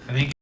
I think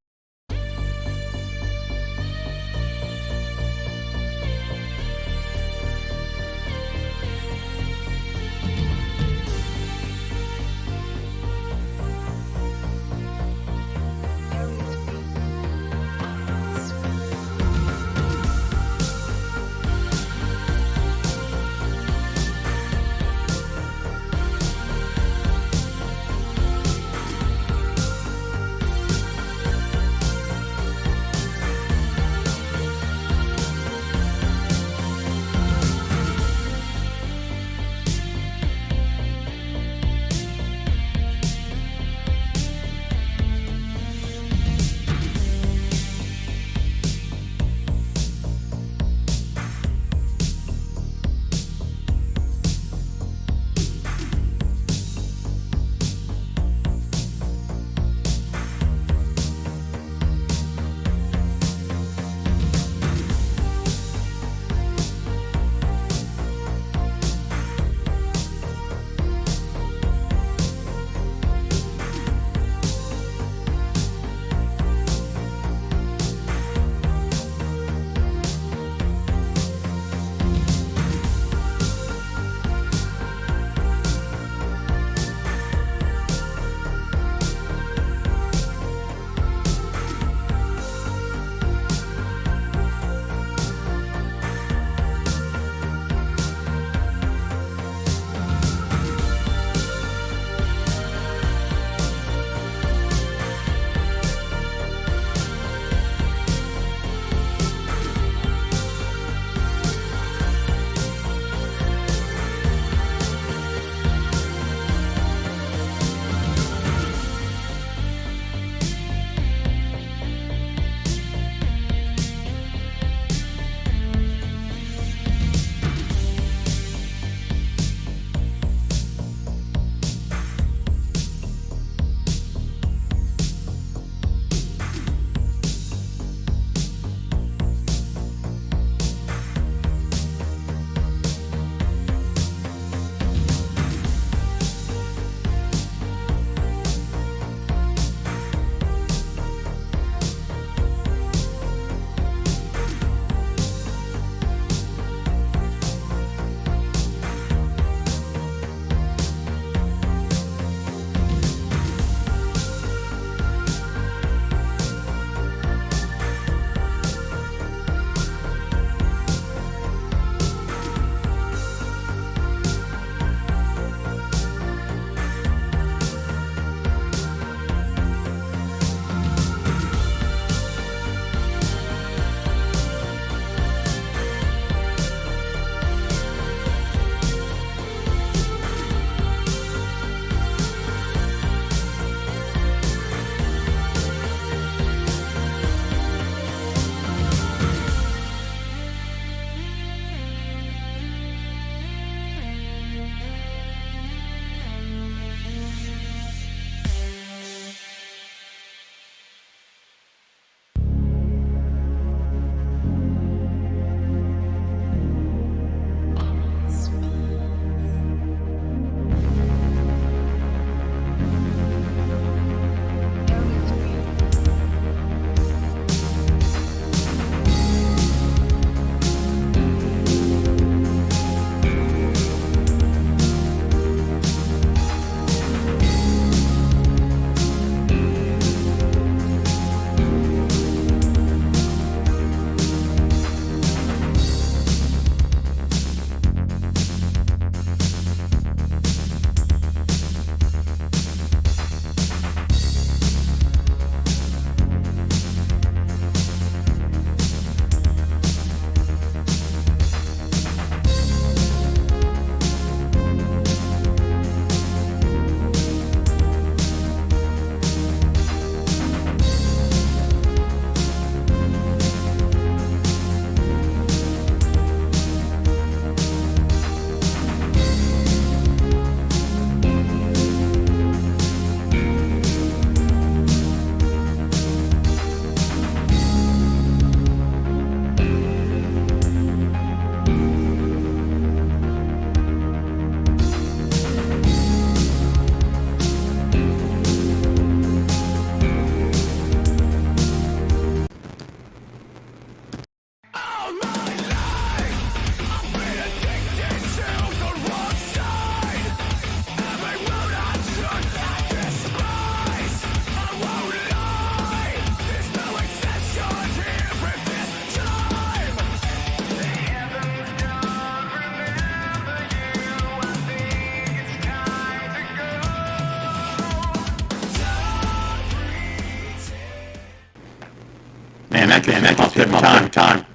Man, that must be every time.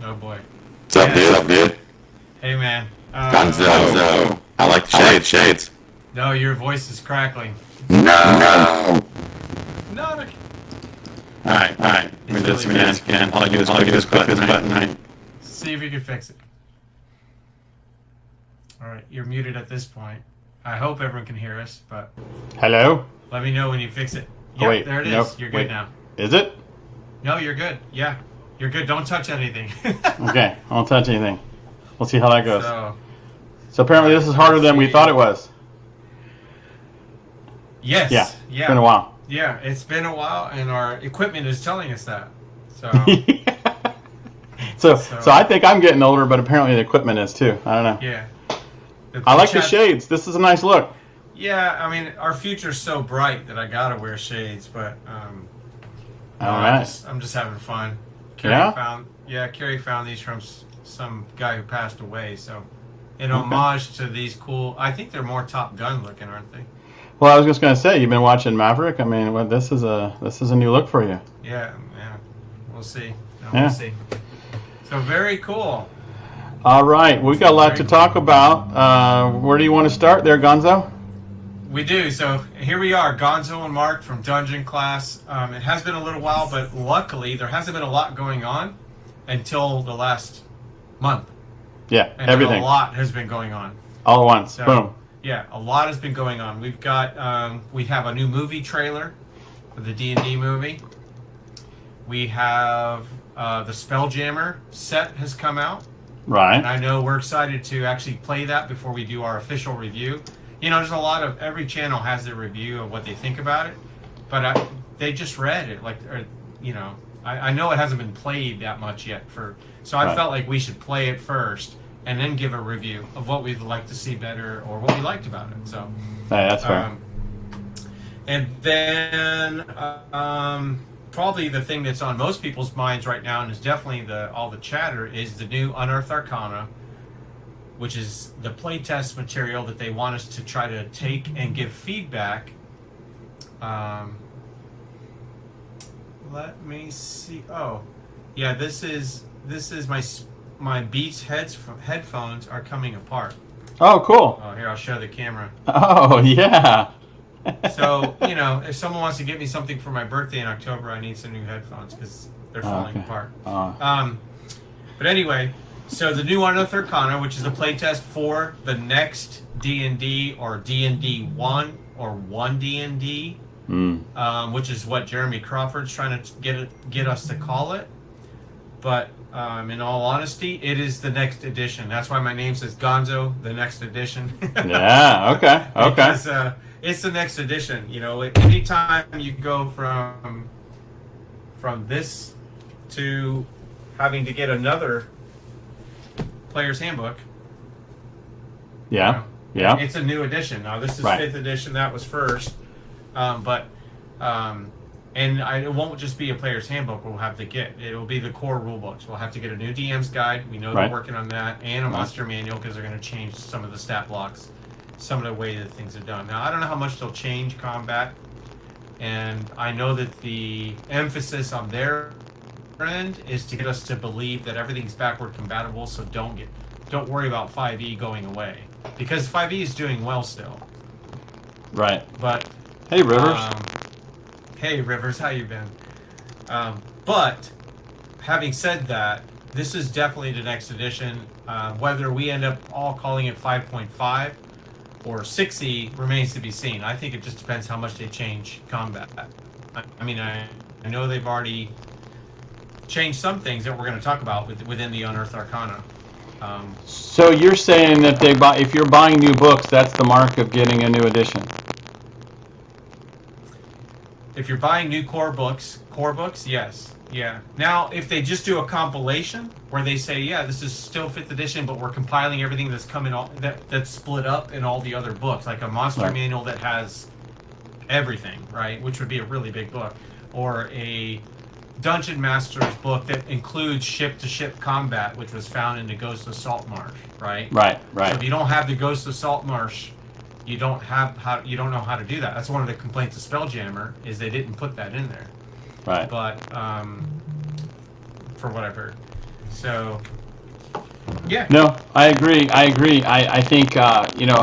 Oh boy. What's up, dude? What's up, dude? Hey, man. Gonzo. I like the shades. No, your voice is crackling. No. No. Alright. Let me do this again. All I do is click this button, right? See if you can fix it. Alright, you're muted at this point. I hope everyone can hear us, but... Hello? Let me know when you fix it. Yep, Oh, wait, there it is. nope, You're good wait. now. Is it? No, you're good. Yeah. You're good. Don't touch anything. Okay, I won't touch anything. We'll see how that goes. So apparently this is harder than we thought it was. yes. Yeah, Yeah. it's been a while. Yeah, it's been a while, and our equipment is telling us that. So, so I think I'm getting older, but apparently the equipment is too. I don't know. yeah. I like the shades. This is a nice look. Yeah, I mean, our future's so bright that I gotta wear shades, but All right. I'm just having fun. Carrie found these from some guy who passed away, so in homage to these cool. I think they're more Top Gun looking, aren't they? Well, I was just gonna say, you've been watching Maverick. I mean, well, this is a new look for you. Yeah. We'll see. Yeah. We'll see. So very cool. All right, we got a lot to talk about. Where do you want to start there, Gonzo? We do. So here we are, Gonzo and Mark from Dungeon Class. It has been a little while, but luckily there hasn't been a lot going on until the last month. Yeah, And everything. a lot has been going on. All at once. So, Boom. Yeah, a lot has been going on. We've got, we have a new movie trailer for the D&D movie. We have the Spelljammer set has come out. Right. And I know we're excited to actually play that before we do our official review. You know, there's a lot of, every channel has their review of what they think about it, but they just read it, I know it hasn't been played that much yet, so I felt like we should play it first and then give a review of what we'd like to see better or what we liked about it. So, Hey, that's fair. and then probably the thing that's on most people's minds right now, and is definitely all the chatter, is the new Unearthed Arcana, which is the playtest material that they want us to try to take and give feedback. Let me see. Oh, yeah. This is my Beats headphones are coming apart. Oh, cool. Oh, here, I'll show the camera. Oh, yeah. So, if someone wants to get me something for my birthday in October, I need some new headphones because they're falling apart. But anyway, so the new Unearthed Arcana, which is the playtest for the next D&D or D&D 1 or 1 D&D, which is what Jeremy Crawford's trying to get us to call it. But in all honesty, it is the next edition. That's why my name says Gonzo, the next edition. Yeah, okay. Because it's the next edition. Anytime you go from this to having to get another player's handbook. Yeah. It's a new edition. Now this is 5th edition. That was first. And it won't just be a player's handbook we'll have to get. It'll be the core rule books. We'll have to get a new DM's guide. We know they're working on that, and a monster manual because they're going to change some of the stat blocks, some of the way that things are done. Now I don't know how much they'll change combat, and I know that the emphasis on their end is to get us to believe that everything's backward compatible. So don't worry about 5e going away, because 5e is doing well still. Right. But hey, Rivers. Hey, Rivers, how you been? But having said that, this is definitely the next edition. Whether we end up all calling it 5.5 or 6e remains to be seen. I think it just depends how much they change combat. I know they've already changed some things that we're going to talk about within the Unearthed Arcana. So you're saying that if you're buying new books, that's the mark of getting a new edition? If you're buying new core books, yes. Yeah. Now, if they just do a compilation where they say, yeah, this is still 5th edition, but we're compiling everything that's coming that's split up in all the other books, like a monster manual that has everything, right? Which would be a really big book. Or a Dungeon Master's book that includes ship-to-ship combat, which was found in the Ghost of Saltmarsh, right? Right. So if you don't have the Ghost of Saltmarsh, you don't know how to do that. That's one of the complaints of Spelljammer, is they didn't put that in there. Right. But for what I've heard. So, yeah. No, I agree. I think, you know,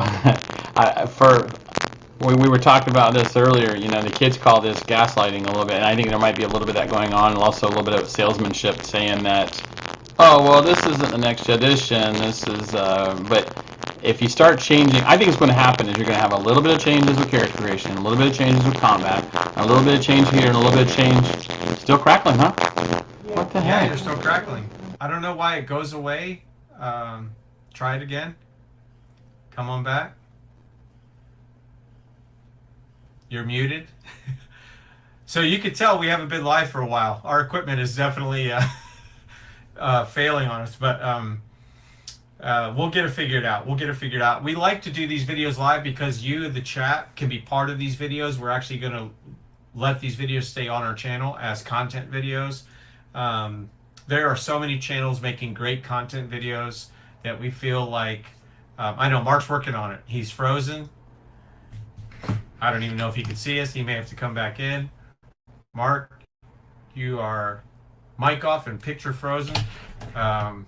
we were talking about this earlier, you know, the kids call this gaslighting a little bit, and I think there might be a little bit of that going on, and also a little bit of salesmanship saying that, oh, well, this isn't the next edition, this is, but if you start changing, I think what's going to happen is you're going to have a little bit of changes with character creation, a little bit of changes with combat, a little bit of change here, and a little bit of change. Still crackling, huh? What the heck? Yeah, you're still crackling. I don't know why it goes away. Try it again. Come on back. You're muted. So you could tell we haven't been live for a while. Our equipment is definitely failing on us, but we'll get it figured out. We like to do these videos live because you, the chat, can be part of these videos. We're actually going to let these videos stay on our channel as content videos. There are so many channels making great content videos that we feel like, I know Mark's working on it. He's frozen. I don't even know if he can see us. He may have to come back in. Mark, you are mic off and picture frozen. But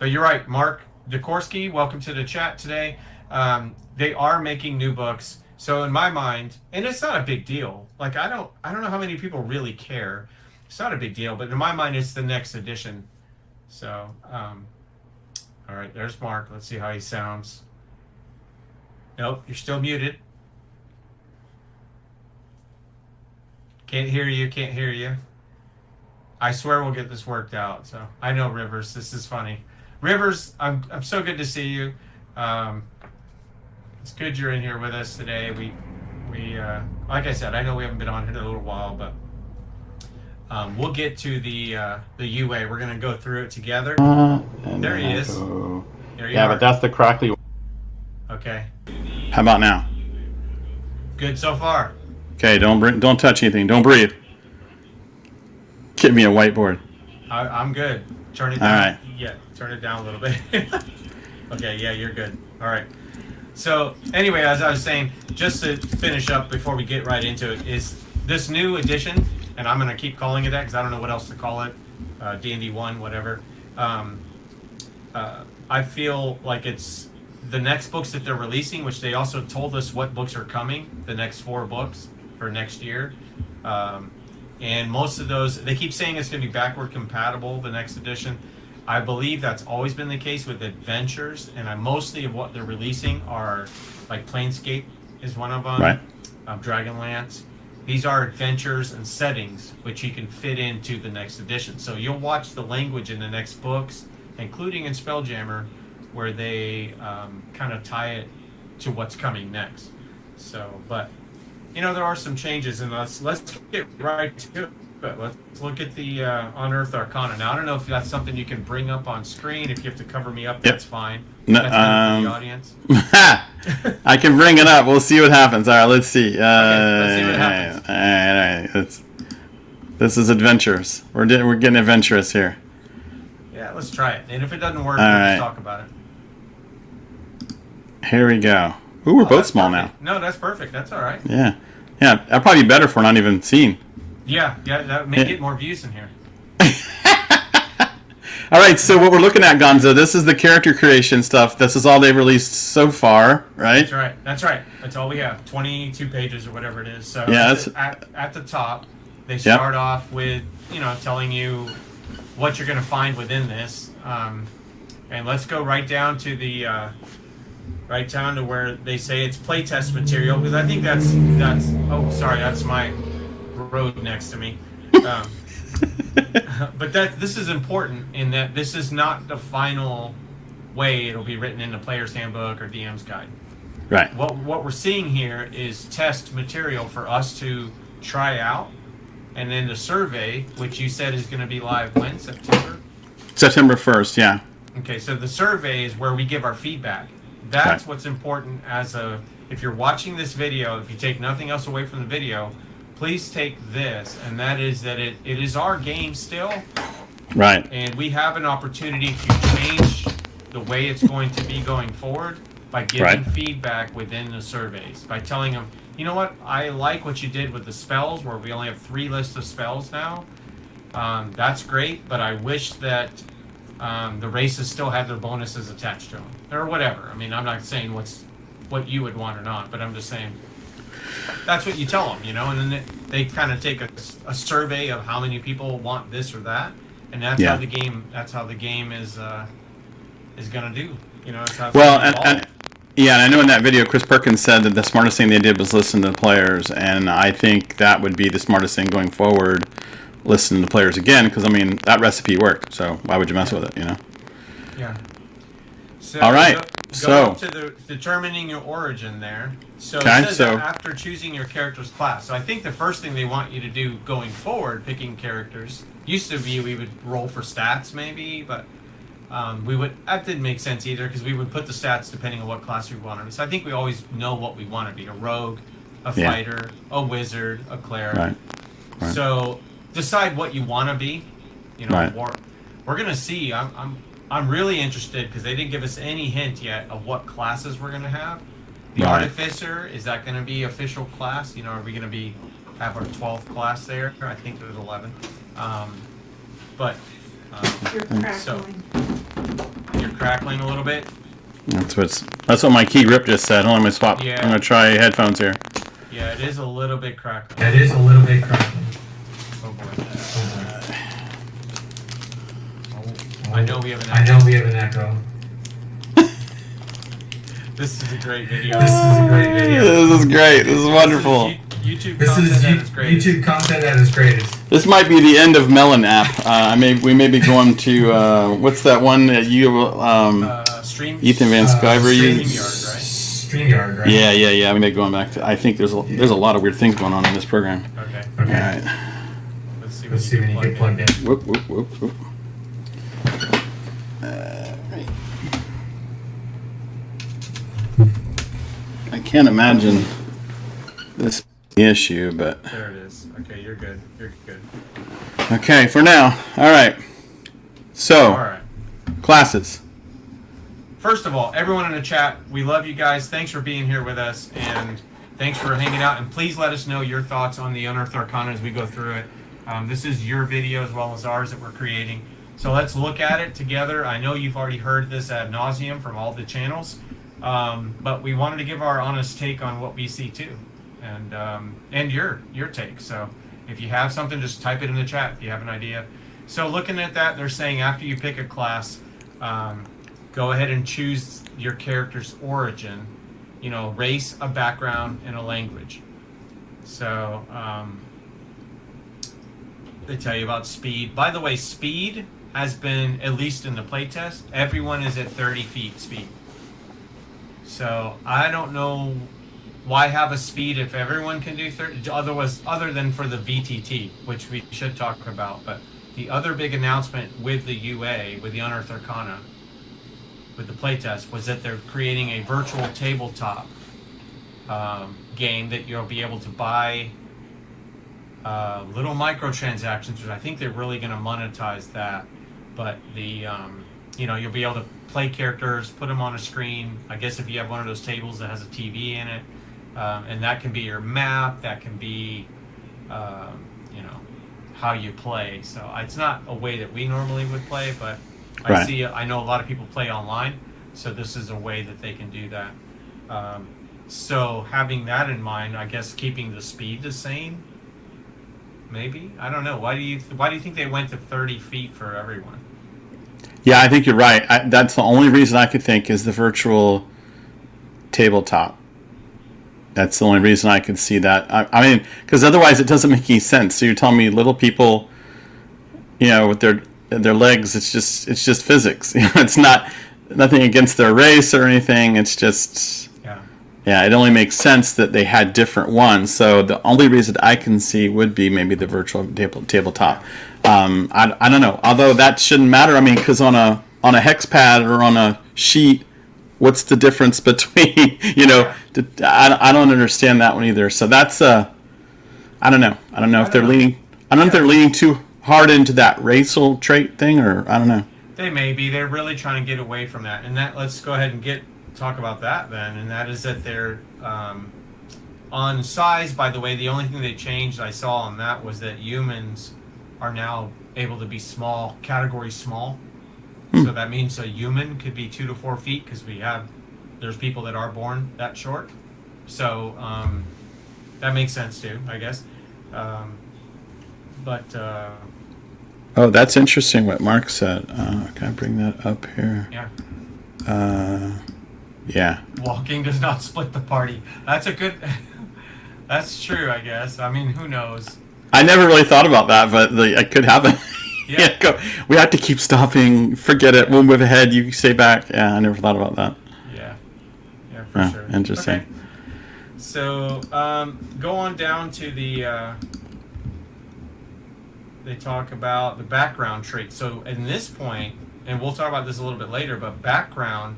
you're right, Mark Dikorsky, welcome to the chat today. They are making new books. So in my mind, and it's not a big deal. Like I don't know how many people really care. It's not a big deal, but in my mind, it's the next edition. So, all right, there's Mark. Let's see how he sounds. Nope, you're still muted. Can't hear you. I swear we'll get this worked out. So I know Rivers, this is funny. Rivers, I'm so good to see you. It's good you're in here with us today. We like I said, I know we haven't been on here in a little while, but we'll get to the UA. We're gonna go through it together. There he is. There you are. But that's the crackly. Okay. How about now? Good so far. Okay, don't touch anything. Don't breathe. Give me a whiteboard. I'm good. Turn it down. All right. Yeah, turn it down a little bit. Okay, yeah, you're good. All right. So anyway, as I was saying, just to finish up before we get right into it, is this new edition, and I'm going to keep calling it that because I don't know what else to call it, D&D 1, whatever. I feel like it's the next books that they're releasing, which they also told us what books are coming, the next 4 books for next year. And most of those, they keep saying it's going to be backward compatible, the next edition. I believe that's always been the case with adventures, and mostly of what they're releasing are like Planescape is one of them, right? Dragonlance. These are adventures and settings which you can fit into the next edition. So you'll watch the language in the next books, including in Spelljammer, where they kind of tie it to what's coming next. So, but you know, there are some changes, and let's get right to it. But let's look at the Unearthed Arcana. Now, I don't know if that's something you can bring up on screen. If you have to cover me up, that's fine. No, that's good for the audience. I can bring it up. We'll see what happens. All right, let's see. Okay, let's see what happens. All right. This is adventures. We're getting adventurous here. Yeah, let's try it. And if it doesn't work, All we'll right. just talk about it. Here we go. Ooh, we're both small perfect. now. No, that's perfect. That's all right. Yeah. That'd probably be better if we're not even seen. Yeah, that may get more views in here. All right, so what we're looking at, Gonzo, this is the character creation stuff. This is all they've released so far, right? That's right. That's all we have. 22 pages or whatever it is. So yeah, at the top, they start off with, telling you what you're going to find within this. And let's go right down to where they say it's playtest material, because I think that's my road next to me. But this is important in that this is not the final way it'll be written in the player's handbook or DM's guide. Right. What we're seeing here is test material for us to try out, and then the survey, which you said is going to be live when? September? September 1st, yeah. Okay, so the survey is where we give our feedback. That's what's important if you're watching this video, if you take nothing else away from the video, please take this, and that is that it is our game still. Right. And we have an opportunity to change the way it's going to be going forward by giving feedback within the surveys, by telling them, you know what? I like what you did with the spells, where we only have 3 lists of spells now. That's great, but I wish that the races still had their bonuses attached to them, or whatever. I mean, I'm not saying what you would want or not, but I'm just saying that's what you tell them, you know. And then they kind of take a survey of how many people want this or that, and that's how the game. That's how the game is gonna do. You know, it's how it's and I know in that video, Chris Perkins said that the smartest thing they did was listen to the players, and I think that would be the smartest thing going forward. Listen to the players again, because I mean that recipe worked. So why would you mess with it? You know. Yeah. So all right. Go up to the determining your origin there. So it says that after choosing your character's class. So I think the first thing they want you to do going forward, picking characters, used to be we would roll for stats maybe, but that didn't make sense either, because we would put the stats depending on what class we wanted. So I think we always know what we want to be: a rogue, a fighter, a wizard, a cleric. Right. So decide what you want to be. You know, we're gonna see. I'm really interested, because they didn't give us any hint yet of what classes we're gonna have. The artificer, is that gonna be official class? You know, are we gonna have our 12th class there? I think there's 11. You're crackling. So you're crackling a little bit. That's what my key grip just said. Hold on, I'm gonna swap. Yeah. I'm gonna try headphones here. Yeah, it is a little bit crackling. Oh boy. I know we have an echo. This is a great video. This is great. This is wonderful. YouTube content at its greatest. This might be the end of Melon app. We may be going to what's that one that you Ethan Van Sciver used? StreamYard, right? Yeah. We may be going back to. I think there's a lot of weird things going on in this program. Okay. All right. Let's see when you get plugged in. Whoop. I can't imagine this issue, but there it is. Okay, you're good. Okay, for now. All right. So, all right. Classes. First of all, everyone in the chat, we love you guys. Thanks for being here with us, and thanks for hanging out. And please let us know your thoughts on the Unearthed Arcana as we go through it. This is your video as well as ours that we're creating. So let's look at it together. I know you've already heard this ad nauseum from all the channels, but we wanted to give our honest take on what we see too, and your take. So if you have something, just type it in the chat if you have an idea. So looking at that, they're saying after you pick a class, go ahead and choose your character's origin, you know, race, a background, and a language. So they tell you about speed. By the way, speed has been, at least in the playtest, everyone is at 30 feet speed. So I don't know why have a speed if everyone can do 30, other than for the VTT, which we should talk about. But the other big announcement with the UA, with the Unearthed Arcana, with the playtest, was that they're creating a virtual tabletop game that you'll be able to buy little microtransactions, which I think they're really going to monetize that. But you'll be able to play characters, put them on a screen. I guess if you have one of those tables that has a TV in it, and that can be your map, that can be, how you play. So it's not a way that we normally would play, but I know a lot of people play online, so this is a way that they can do that. So having that in mind, I guess keeping the speed the same, maybe. I don't know. Why do you think they went to 30 feet for everyone? Yeah, I think you're right. That's the only reason I could think is the virtual tabletop. That's the only reason I could see that. I mean, because otherwise it doesn't make any sense. So you're telling me little people, with their legs, it's just physics. It's nothing against their race or anything. It's just it only makes sense that they had different ones. So the only reason I can see would be maybe the virtual tabletop. I don't know. Although that shouldn't matter. I mean, because on a hex pad or on a sheet, what's the difference between I don't understand that one either. So that's I don't know. I don't know if they're leaning. I don't know if they're leaning too hard into that racial trait thing, or I don't know. They may be. They're really trying to get away from that. And let's go ahead and talk about that then. And that is that they're On size, by the way, the only thing they changed I saw on that was that humans are now able to be small, category small. So that means a human could be 2 to 4 feet because there's people that are born that short. So that makes sense too, I guess. Oh, that's interesting what Mark said. Can I bring that up here? Yeah. Yeah. Walking does not split the party. That's a good. That's true, I guess. I mean, who knows? I never really thought about that, but it could happen. Yeah. We have to keep stopping. Forget it. We'll move ahead. You stay back. Yeah, I never thought about that. Yeah. Yeah, for sure. Interesting. Okay. So, go on down to the. They talk about the background trait. So, in this point, and we'll talk about this a little bit later, but background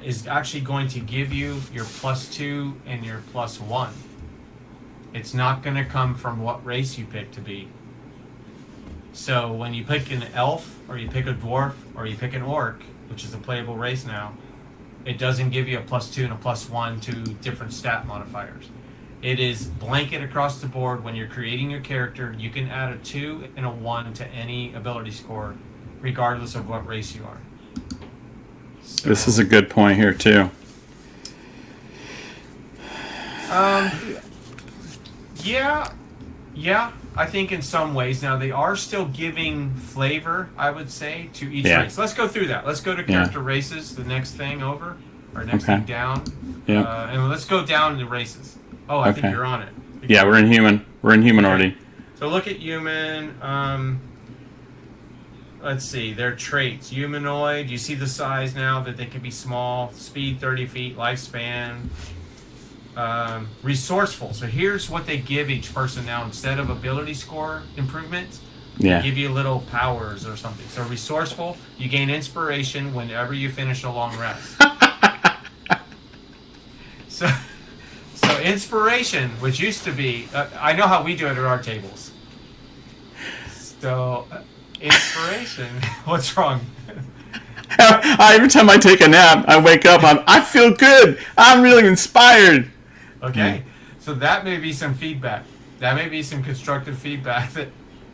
is actually going to give you your +2 and your +1. It's not going to come from what race you pick to be. So when you pick an elf, or you pick a dwarf, or you pick an orc, which is a playable race now, it doesn't give you a +2 and a +1 to different stat modifiers. It is blanket across the board. When you're creating your character, you can add a 2 and a 1 to any ability score, regardless of what race you are. So, This is a good point here too. Yeah, I think in some ways. Now, they are still giving flavor, I would say, to each race. Let's go through that. Let's go to character races, the next thing over, or next thing down. Yeah. And let's go down to races. Oh, I think you're on it. Yeah, we're in human. We're in human already. So look at human. Let's see, their traits. Humanoid, you see the size now that they can be small. Speed 30 feet, lifespan. Resourceful. So here's what they give each person now. Instead of ability score improvements, they give you little powers or something. So resourceful, you gain inspiration whenever you finish a long rest. So inspiration, which used to be, I know how we do it at our tables. So inspiration, what's wrong? Every time I take a nap, I wake up, I feel good. I'm really inspired. Okay, so that may be some feedback. That may be some constructive feedback that,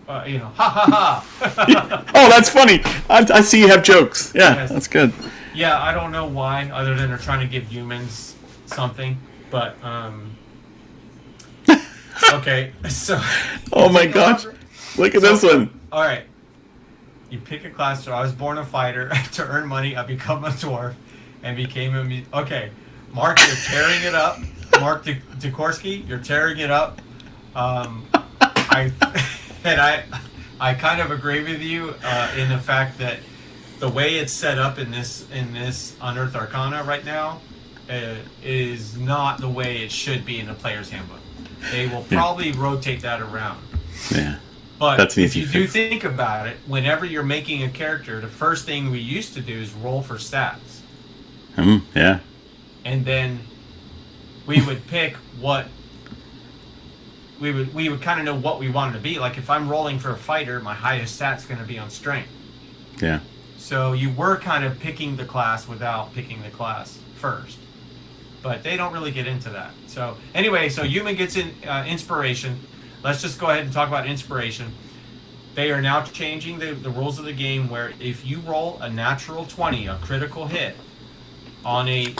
ha ha ha. Oh, that's funny. I see you have jokes. Yeah, that's good. Yeah, I don't know why, other than they're trying to give humans something, but, okay, so. Oh my gosh. Look at this one. All right. You pick a class. So I was born a fighter. To earn money, I become a dwarf and became a... Okay. Mark, you're tearing it up. Mark Dikorsky, you're tearing it up. I kind of agree with you in the fact that the way it's set up in this Unearthed Arcana right now is not the way it should be in the player's handbook. They will probably rotate that around. Yeah. But if you do think about it, whenever you're making a character, the first thing we used to do is roll for stats. Yeah. And then we would pick what we would kind of know what we wanted to be. Like if I'm rolling for a fighter, my highest stat's going to be on strength. Yeah. So you were kind of picking the class without picking the class first. But they don't really get into that. So anyway, so human gets inspiration. Let's just go ahead and talk about inspiration. They are now changing the rules of the game where if you roll a natural 20, a critical hit, on a...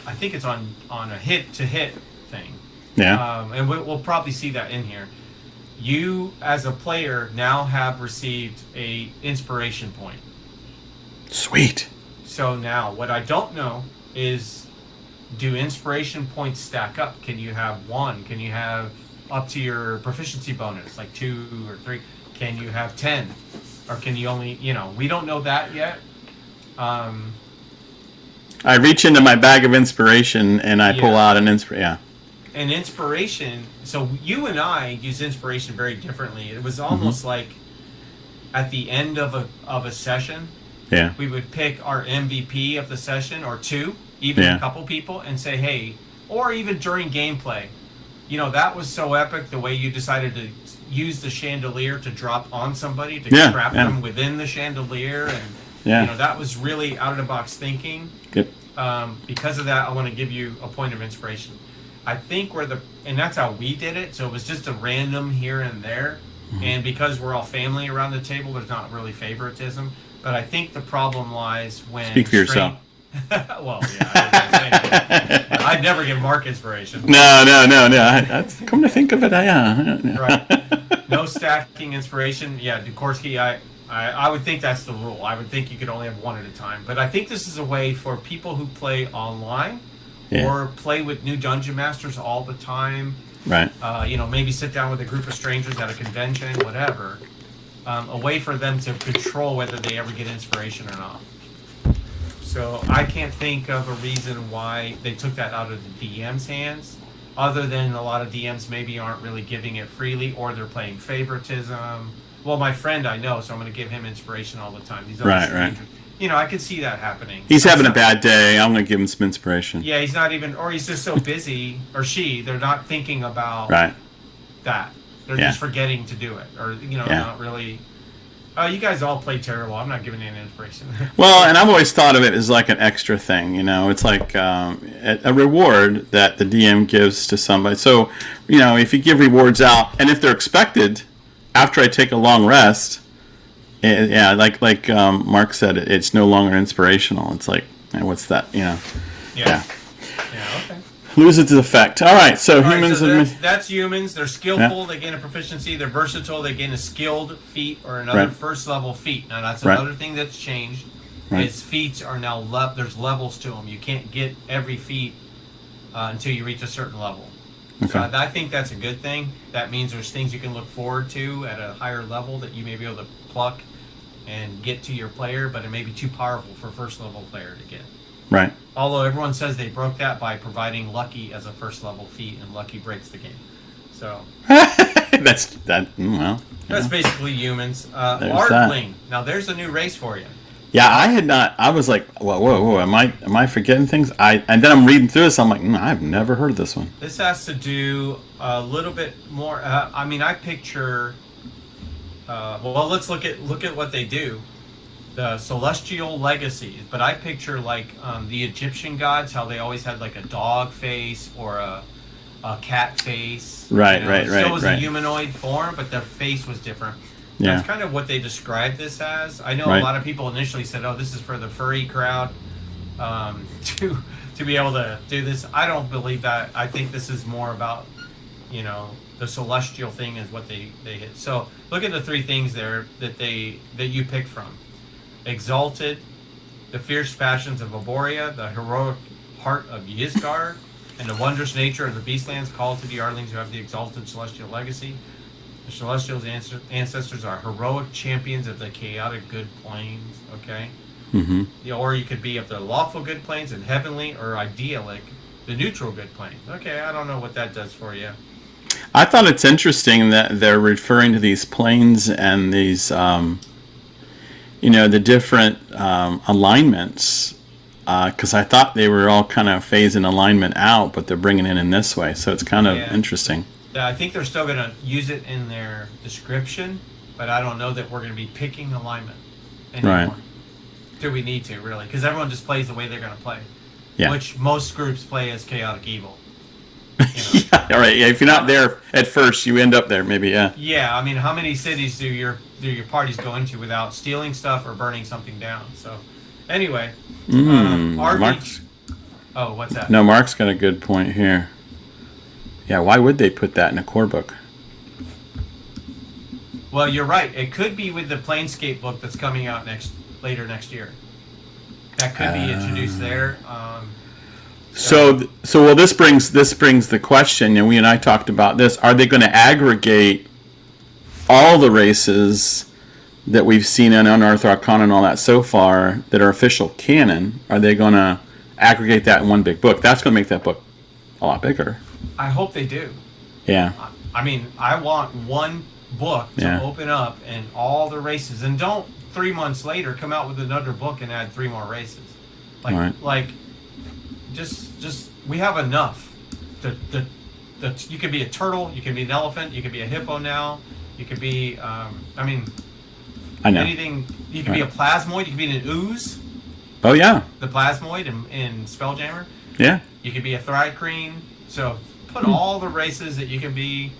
I think it's on a hit-to-hit thing. Yeah. And we'll probably see that in here. You, as a player, now have received a inspiration point. Sweet. So now, what I don't know is... do inspiration points stack up? Can you have 1? Can you have up to your proficiency bonus, like 2 or 3? Can you have 10? Or can you only, we don't know that yet. I reach into my bag of inspiration and I pull out an inspiration. And inspiration, so you and I use inspiration very differently. It was almost like at the end of a session, we would pick our MVP of the session, or 2, even a couple people, and say, hey, or even during gameplay, that was so epic the way you decided to use the chandelier to drop on somebody, to trap them within the chandelier, and that was really out of the box thinking. Good. because of that, I want to give you a point of inspiration. I think and that's how we did it. So it was just a random here and there. Mm-hmm. And because we're all family around the table, there's not really favoritism. But I think the problem lies when... Speak for yourself. Well, yeah, I didn't say anything. I'd never give Mark inspiration. No. Come to think of it, Right. No stacking inspiration. Yeah, Dukorsky, I would think that's the rule. I would think you could only have one at a time. But I think this is a way for people who play online or play with new dungeon masters all the time. Right. Maybe sit down with a group of strangers at a convention, whatever. A way for them to control whether they ever get inspiration or not. So I can't think of a reason why they took that out of the DM's hands, other than a lot of DMs maybe aren't really giving it freely, or they're playing favoritism. Well, my friend I know, so I'm going to give him inspiration all the time. These other strangers. I could see that happening. He's having a bad day. I'm going to give him some inspiration. Yeah, he's not even, or he's just so busy, or they're not thinking about that. They're just forgetting to do it, or not really. Oh, you guys all play terrible. I'm not giving you any inspiration. Well, and I've always thought of it as like an extra thing. It's like a reward that the DM gives to somebody. So, if you give rewards out, and if they're expected after I take a long rest, like Mark said, it's no longer inspirational. It's like, what's that? Yeah. Okay. Loses its effect. All right, so humans. That's humans. They're skillful. They gain a proficiency. They're versatile. They gain a skilled feat or another first level feat. Now that's another thing that's changed. Is feats are now there's levels to them. You can't get every feat until you reach a certain level. Okay. So I think that's a good thing. That means there's things you can look forward to at a higher level that you may be able to pluck and get to your player, but it may be too powerful for a first level player to get. Right. Although everyone says they broke that by providing Lucky as a first level feat, and Lucky breaks the game. So that's basically humans. Ardling. Now there's a new race for you. Yeah, I had not. I was like, whoa, am I forgetting things? And then I'm reading through this. I'm like, I've never heard of this one. This has to do a little bit more. I picture. Let's look at what they do. The celestial legacies, but I picture like the Egyptian gods, how they always had like a dog face or a cat face. Right. Still was a humanoid form, but their face was different. Yeah. That's kind of what they described this as. I know a lot of people initially said, "Oh, this is for the furry crowd to be able to do this." I don't believe that. I think this is more about the celestial thing is what they hit. So look at the three things there that you picked from. Exalted, the fierce passions of Aboria, the heroic heart of Yizgar, and the wondrous nature of the Beastlands called to the Ardlings who have the exalted celestial legacy. The celestial ancestors are heroic champions of the chaotic good planes, okay? Mm-hmm. Or you could be of the lawful good planes and heavenly or idyllic, the neutral good planes. Okay, I don't know what that does for you. I thought it's interesting that they're referring to these planes and these... the different alignments, because I thought they were all kind of phasing alignment out, but they're bringing it in this way, so it's kind of interesting. I think they're still going to use it in their description, but I don't know that we're going to be picking alignment anymore. Right. Do we need to, really? Because everyone just plays the way they're going to play, which most groups play as chaotic evil. All right. Yeah, if you're not there at first, you end up there, maybe. Yeah. Yeah. I mean, how many cities do your parties go into without stealing stuff or burning something down? So, anyway, Mark's. Oh, what's that? No, Mark's got a good point here. Yeah. Why would they put that in a core book? Well, you're right. It could be with the Planescape book that's coming out later next year. That could be introduced there. So this brings the question, and we and I talked about this. Are they going to aggregate all the races that we've seen in Unearthed Arcana and all that so far that are official canon? Are they going to aggregate that in one big book? That's going to make that book a lot bigger. I hope they do. Yeah. I mean, I want one book to open up and all the races, and don't 3 months later come out with another book and add 3 more races. Just we have enough. You could be a turtle, you could be an elephant, you could be a hippo now, you could be I know. anything. You could be a plasmoid, you could be an ooze. Oh yeah. The Plasmoid in Spelljammer. Yeah. You could be a Thri-kreen. So put all the races that you can be,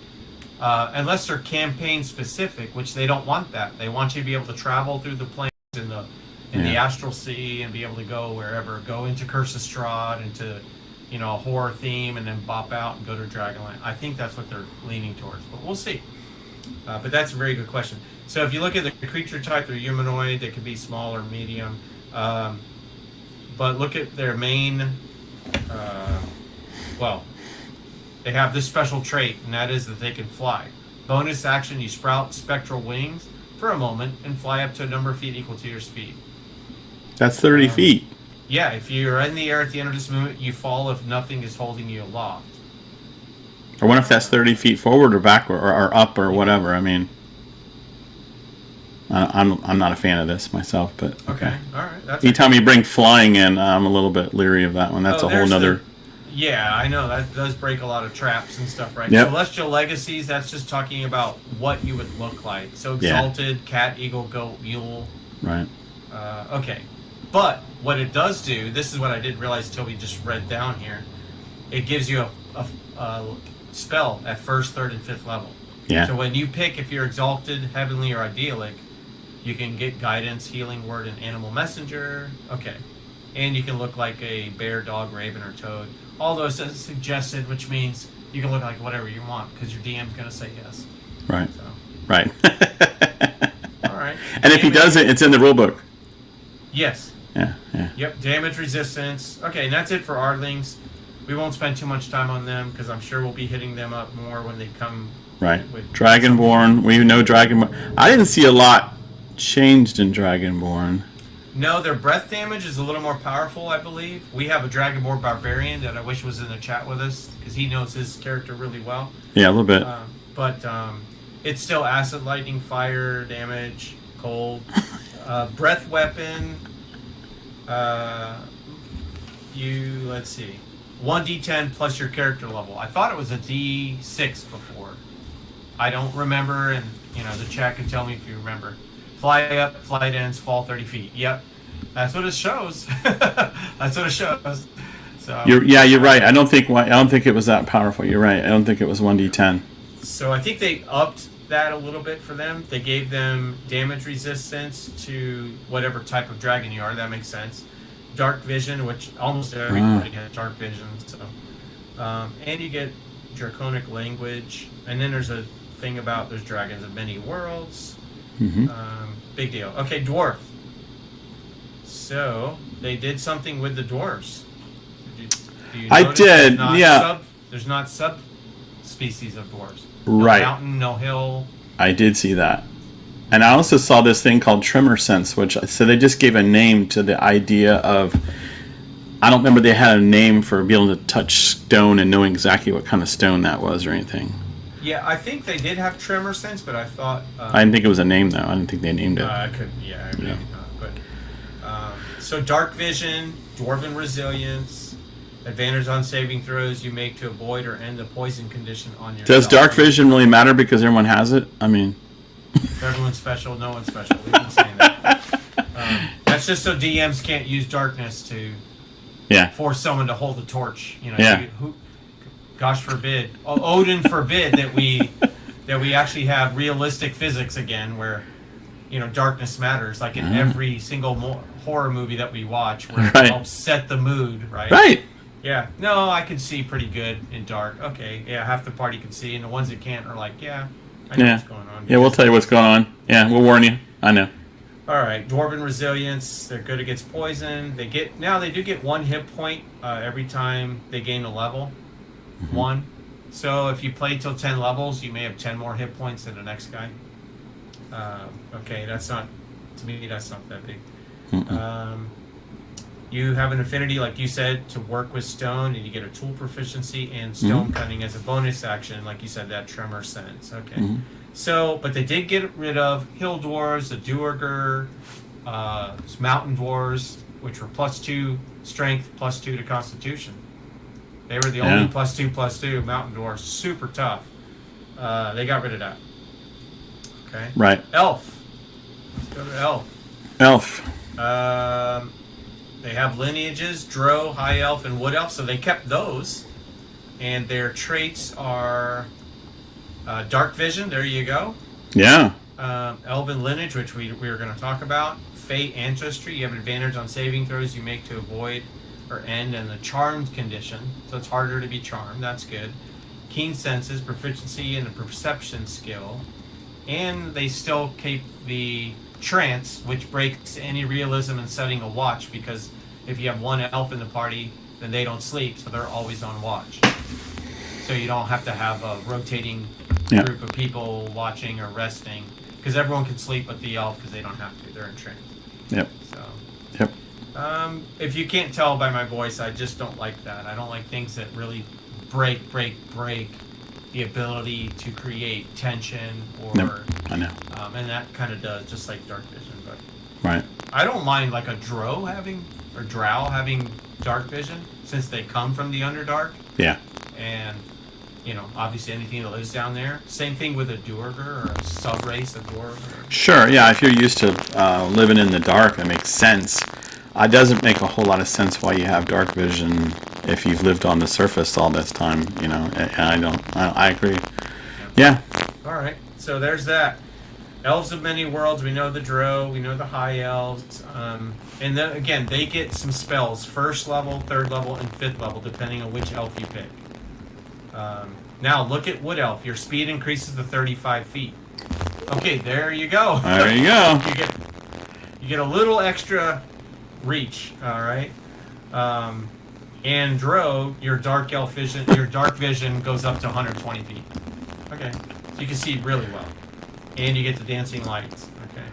unless they're campaign specific, which they don't want that. They want you to be able to travel through the planes in the Astral Sea and be able to go wherever. Go into Curse of Strahd, into a horror theme, and then bop out and go to Dragonland. I think that's what they're leaning towards, but we'll see. But that's a very good question. So if you look at the creature type, they're humanoid. They could be small or medium. But look at their main. They have this special trait, and that is that they can fly. Bonus action: you sprout spectral wings for a moment and fly up to a number of feet equal to your speed. That's 30 feet. Yeah, if you're in the air at the end of this movement, you fall if nothing is holding you aloft. I wonder if that's 30 feet forward or backward or up or whatever. I mean, I'm not a fan of this myself, but okay. All right. That's anytime you bring flying in, I'm a little bit leery of that one. That's a whole nother. Yeah, I know that does break a lot of traps and stuff, right? Yep. Celestial Legacies, that's just talking about what you would look like. So Exalted, Cat, Eagle, Goat, Mule. Right. Okay. But what it does do, this is what I didn't realize until we just read down here, it gives you a spell at 1st, 3rd, and 5th level. Yeah. So when you pick if you're Exalted, Heavenly, or Idyllic, you can get Guidance, Healing Word, and Animal Messenger. Okay. And you can look like a bear, dog, raven, or toad. All those are suggested, which means you can look like whatever you want because your DM's going to say yes. Right. So. Right. All right. And if he does it, it's in the rule book. Yes. Yeah. Yep. Damage resistance. Okay, and that's it for Ardlings. We won't spend too much time on them because I'm sure we'll be hitting them up more when they come. Right. Dragonborn. We know Dragonborn. I didn't see a lot changed in Dragonborn. No, their breath damage is a little more powerful, I believe. We have a Dragonborn Barbarian that I wish was in the chat with us because he knows his character really well. Yeah, a little bit. But it's still acid, lightning, fire, damage, cold. Breath weapon. Let's see. 1d10 plus your character level. I thought it was a d6 before. I don't remember, and the chat can tell me if you remember. Fly up, flight ends, fall 30 feet. Yep, that's what it shows. That's what it shows. So you're right. I don't think it was that powerful. You're right. I don't think it was 1d10. So I think they upped that a little bit for them. They gave them damage resistance to whatever type of dragon you are. That makes sense. Dark vision, which almost everybody has dark vision. So, and you get draconic language. And then there's a thing about there's dragons of many worlds. Mm-hmm. Big deal. Okay, dwarf. So they did something with the dwarves. Do you I notice did. Yeah. There's not subspecies of dwarves. Right. No mountain, no hill. I did see that. And I also saw this thing called tremor sense, so they just gave a name to the idea of, I don't remember they had a name for being able to touch stone and knowing exactly what kind of stone that was or anything. Yeah, I think they did have tremor sense, but I thought... I didn't think it was a name, though. I didn't think they named it. Maybe not. But, so dark vision, dwarven resilience, advantage on saving throws you make to avoid or end the poison condition on your... Does dark vision really matter because everyone has it? I mean... If everyone's special, no one's special. We've been saying that. That's just so DMs can't use darkness to force someone to hold the torch. Gosh forbid. Odin forbid that we actually have realistic physics again where darkness matters, like in every single horror movie that we watch where it helps set the mood, right? Right. Yeah. No, I can see pretty good in dark. Okay. Yeah, half the party can see, and the ones that can't are like, I know what's going on. Yeah, we'll tell you what's going on. Yeah, we'll warn you. I know. All right, dwarven resilience. They're good against poison. They do get 1 hit point every time they gain a level. Mm-hmm. 1. So if you play till 10 levels, you may have 10 more hit points than the next guy. Okay, that's not that big. You have an affinity, like you said, to work with stone, and you get a tool proficiency and stone cutting as a bonus action, like you said, that tremor sense. Okay. Mm-hmm. So, but they did get rid of hill dwarves, the Duergar, mountain dwarves, which were +2 strength, +2 to constitution. They were the only +2/+2 mountain dwarves, super tough. They got rid of that. Okay. Right. Elf. Let's go to elf. They have lineages, Drow, High Elf, and Wood Elf, so they kept those. And their traits are Dark Vision, there you go. Yeah. Elven Lineage, which we were going to talk about. Fate Ancestry, you have advantage on saving throws you make to avoid or end in the Charmed condition, so it's harder to be charmed, that's good. Keen Senses, proficiency in the perception skill. And they still keep the Trance, which breaks any realism in setting a watch, because if you have one elf in the party, then they don't sleep, so they're always on watch. So you don't have to have a rotating group of people watching or resting, because everyone can sleep but the elf, because they don't have to. They're in trance. Yep. So. Yep. If you can't tell by my voice, I just don't like that. I don't like things that really break the ability to create tension or. Nope. I know. And that kind of does, just like Dark Vision. But right. I don't mind like a Drow having Dark Vision, since they come from the Underdark. Yeah. And, obviously anything that lives down there. Same thing with a Duergar or a sub-race of Duergar. Sure, yeah, if you're used to living in the dark, that makes sense. It doesn't make a whole lot of sense why you have dark vision if you've lived on the surface all this time, I agree. Yeah. All right, so there's that. Elves of Many Worlds, we know the Drow, we know the High Elves. And then, again, they get some spells, 1st level, 3rd level, and 5th level, depending on which elf you pick. Now, look at Wood Elf. Your speed increases to 35 feet. Okay, there you go. There you go. You get a little extra reach, all right? And Drow, your dark vision goes up to 120 feet. Okay, so you can see really well. And you get the dancing lights. Okay.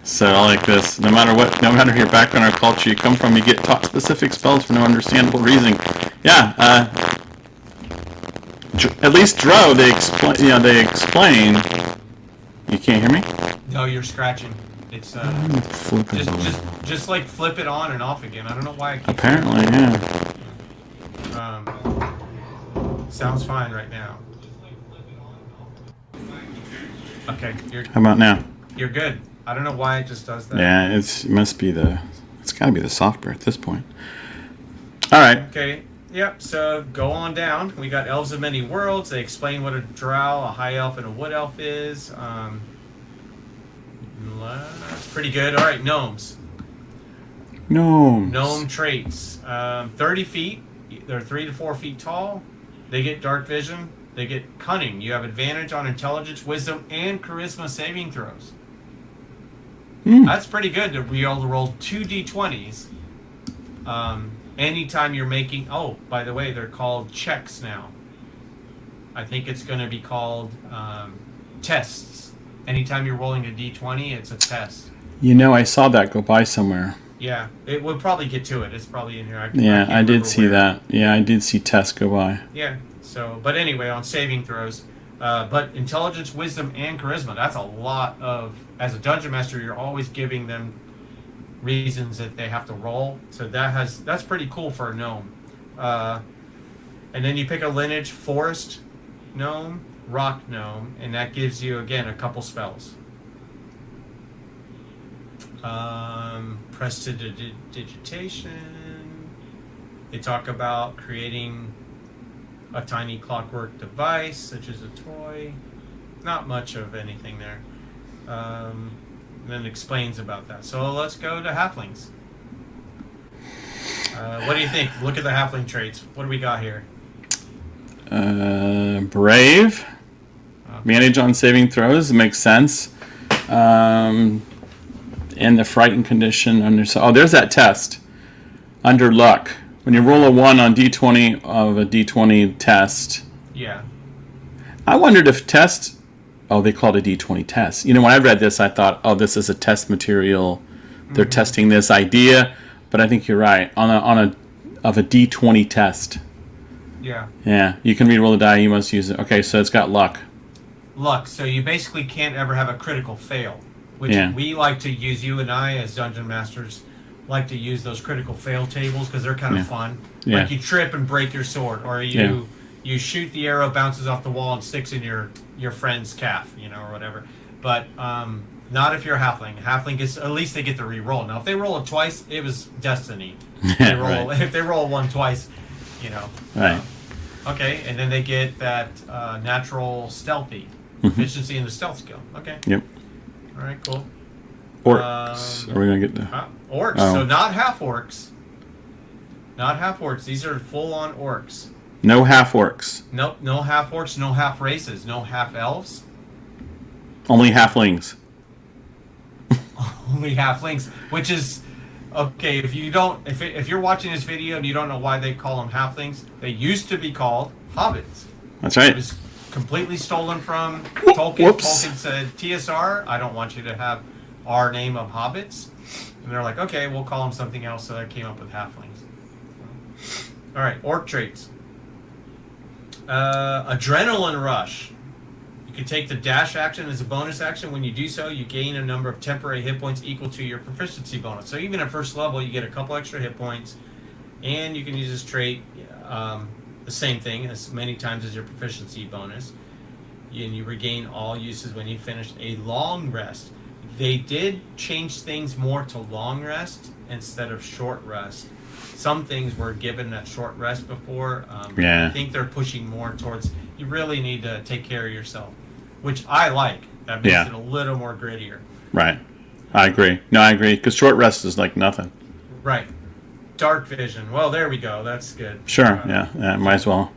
So I like this. No matter your background or culture you come from, you get taught specific spells for no understandable reason. Yeah. At least Drow, they explain. You can't hear me? No, you're scratching. It's just like flip it on and off again. I don't know why I keep. Apparently, yeah. Sounds fine right now. Okay, How about now? You're good. I don't know why it just does that. Yeah, it's got to be the software at this point. All right. Okay. Yep. So go on down. We got Elves of Many Worlds. They explain what a Drow, a High Elf, and a Wood Elf is. That's pretty good. All right, gnomes. Gnome traits. 30 feet. They're 3 to 4 feet tall. They get dark vision. They get cunning. You have advantage on intelligence, wisdom, and charisma saving throws. That's pretty good to be able to roll 2 d20s. Anytime you're making... Oh, by the way, they're called checks now. I think it's going to be called tests. Anytime you're rolling a d20, it's a test. I saw that go by somewhere. Yeah, we'll probably get to it. It's probably in here. I did see that. Yeah, I did see tests go by. Yeah, but anyway, on saving throws. But intelligence, wisdom, and charisma, that's a lot of... As a dungeon master, you're always giving them reasons that they have to roll. So that's pretty cool for a gnome. And then you pick a lineage, forest gnome, rock gnome, and that gives you, again, a couple spells. Prestidigitation. They talk about creating a tiny clockwork device, such as a toy. Not much of anything there. Then explains about that. So let's go to halflings. What do you think? Look at the halfling traits. What do we got here? Brave. Manage on saving throws. Makes sense. And the frightened condition there's that test. Under luck. When you roll a 1 on d20 of a d20 test. Yeah. I wondered if test... Oh, they called it a d20 test. When I read this, I thought, this is a test material. They're testing this idea. But I think you're right. Of a d20 test. Yeah. Yeah. You can re-roll the die. You must use it. Okay, so it's got luck. Luck. So you basically can't ever have a critical fail. Which we like to use, you and I as dungeon masters like to use those critical fail tables because they're kind of fun. Yeah. Like you trip and break your sword, or you shoot the arrow, bounces off the wall and sticks in your friend's calf, or whatever. But Not if you're a halfling. Halfling gets, at least they get to re-roll. Now, if they roll it twice, it was destiny. If they roll one twice, you know. Right. Okay, and then they get that natural stealthy efficiency in the stealth skill. Okay. Yep. All right. Cool. Orcs. Are we gonna get the orcs? Oh. So not half orcs. Not half orcs. These are full-on orcs. No half orcs. Nope. No half orcs. No half races. No half elves. Only halflings. Only halflings, which is okay. If you don't, if you're watching this video and you don't know why they call them halflings, they used to be called hobbits. That's right. It was completely stolen from Tolkien. Whoops. Tolkien said, "TSR, I don't want you to have our name of hobbits," and they're like, "Okay, we'll call them something else." So that came up with halflings. All right, orc traits. Adrenaline rush. You can take the dash action as a bonus action. When you do so, you gain a number of temporary hit points equal to your proficiency bonus. So even at first level, you get a couple extra hit points, and you can use this trait, the same thing, as many times as your proficiency bonus. And you regain all uses when you finish a long rest. They did change things more to long rest instead of short rest. Some things were given that short rest before. I think they're pushing more towards, you really need to take care of yourself, which I like. That makes it a little more grittier. Right. I agree. No, I agree. Because short rest is like nothing. Right. Dark vision. Well, there we go. That's good. Sure. Yeah. Might as well.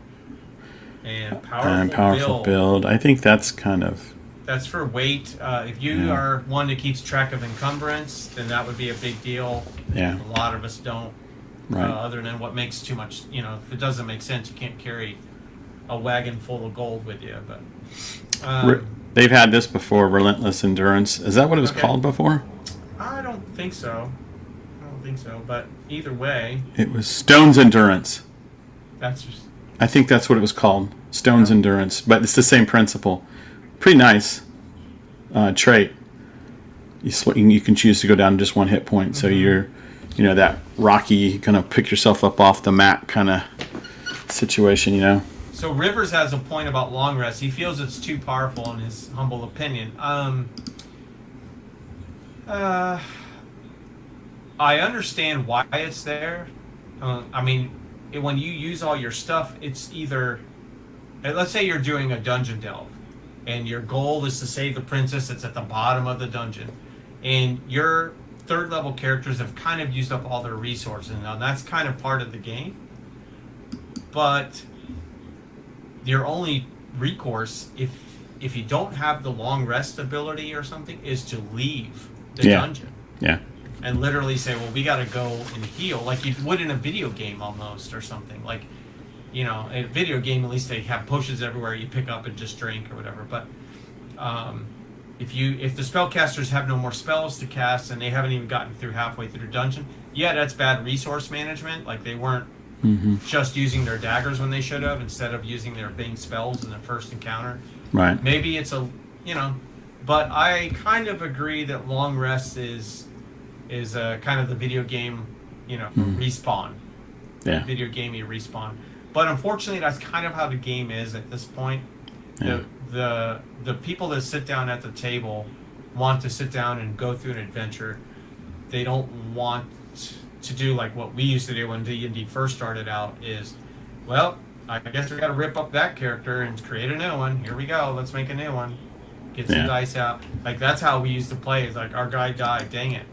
And powerful build. I think that's kind of... That's for weight. If you are one that keeps track of encumbrance, then that would be a big deal. Yeah. A lot of us don't. Right. Other than what makes too much, if it doesn't make sense, you can't carry a wagon full of gold with you. But they've had this before, relentless endurance. Is that what it was called before? I don't think so. But either way, it was Stone's endurance. That's just... I think that's what it was called, Stone's endurance. But it's the same principle. Pretty nice trait. You can choose to go down just one hit point, so you're, that rocky kind of pick yourself up off the mat kind of situation, So Rivers has a point about long rest. He feels it's too powerful in his humble opinion. I understand why it's there. When you use all your stuff, it's either... Let's say you're doing a dungeon delve, and your goal is to save the princess that's at the bottom of the dungeon. And your third level characters have kind of used up all their resources. Now, that's kind of part of the game. But your only recourse, if you don't have the long rest ability or something, is to leave the dungeon. Yeah. And literally say, well, we got to go and heal, like you would in a video game almost, or something. Like, in a video game, at least they have potions everywhere you pick up and just drink or whatever. But if the spellcasters have no more spells to cast and they haven't even gotten through halfway through the dungeon, that's bad resource management. Like they weren't just using their daggers when they should have, instead of using their bane spells in the first encounter. Right. Maybe it's but I kind of agree that long rest is kind of the video game, respawn. Yeah. Video gamey respawn. But unfortunately, that's kind of how the game is at this point. Yeah. The people that sit down at the table want to sit down and go through an adventure. They don't want to do like what we used to do when D&D first started out is, well, I guess we got to rip up that character and create a new one. Here we go. Let's make a new one. Get some dice out. Like, that's how we used to play. It's like, our guy died. Dang it.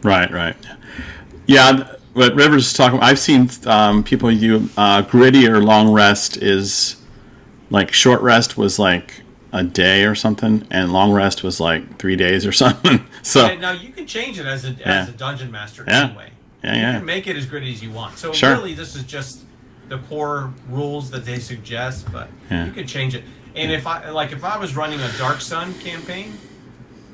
Right. Yeah, what Rivers is talking about, I've seen people do grittier long rest is like short rest was like a day or something, and long rest was like 3 days or something. So now you can change it as a dungeon master anyway. You can make it as gritty as you want. So really, this is just the core rules that they suggest, but you could change it. And if I was running a Dark Sun campaign,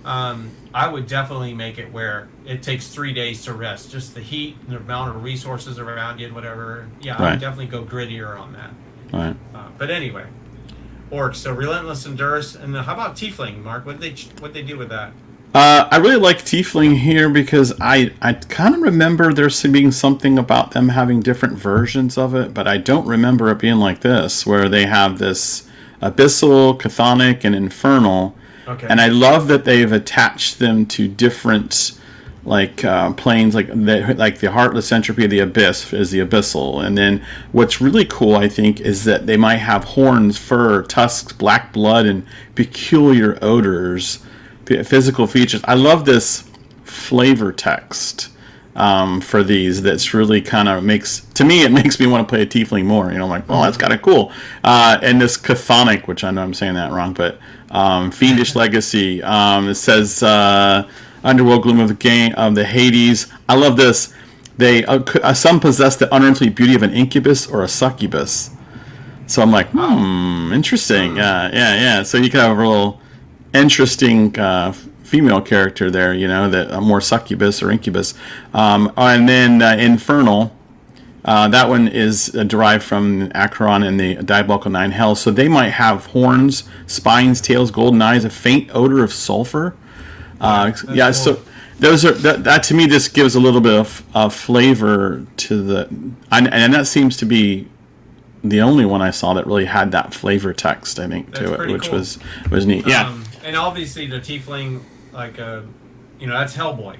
I would definitely make it where it takes 3 days to rest. Just the heat and the amount of resources around you and whatever. Yeah, I would definitely go grittier on that. Right. But anyway, orcs. So relentless endurance, and how about tiefling, Mark? What they do with that? I really like tiefling here because I kind of remember there being something about them having different versions of it, but I don't remember it being like this, where they have this abyssal, chthonic, and infernal. Okay. And I love that they've attached them to different planes, like the Heartless Entropy of the Abyss is the Abyssal. And then what's really cool, I think, is that they might have horns, fur, tusks, black blood, and peculiar odors, physical features. I love this flavor text for these. That's really kind of it makes me want to play a tiefling more. I'm like, well, that's kind of cool. And this chthonic, which I know I'm saying that wrong, but Fiendish Legacy. It says Underworld Gloom of the Hades. I love this. They some possess the unearthly beauty of an incubus or a succubus. So I'm like, interesting. Yeah. So you can have a little interesting female character there, that more succubus or incubus. And then Infernal. That one is derived from Acheron and the Diabolical Nine Hells. So they might have horns, spines, tails, golden eyes, a faint odor of sulfur. Cool. So those are that to me. This gives a little bit of flavor to and that seems to be the only one I saw that really had that flavor text. I think to it, which cool. was neat. Yeah, and obviously the tiefling, that's Hellboy.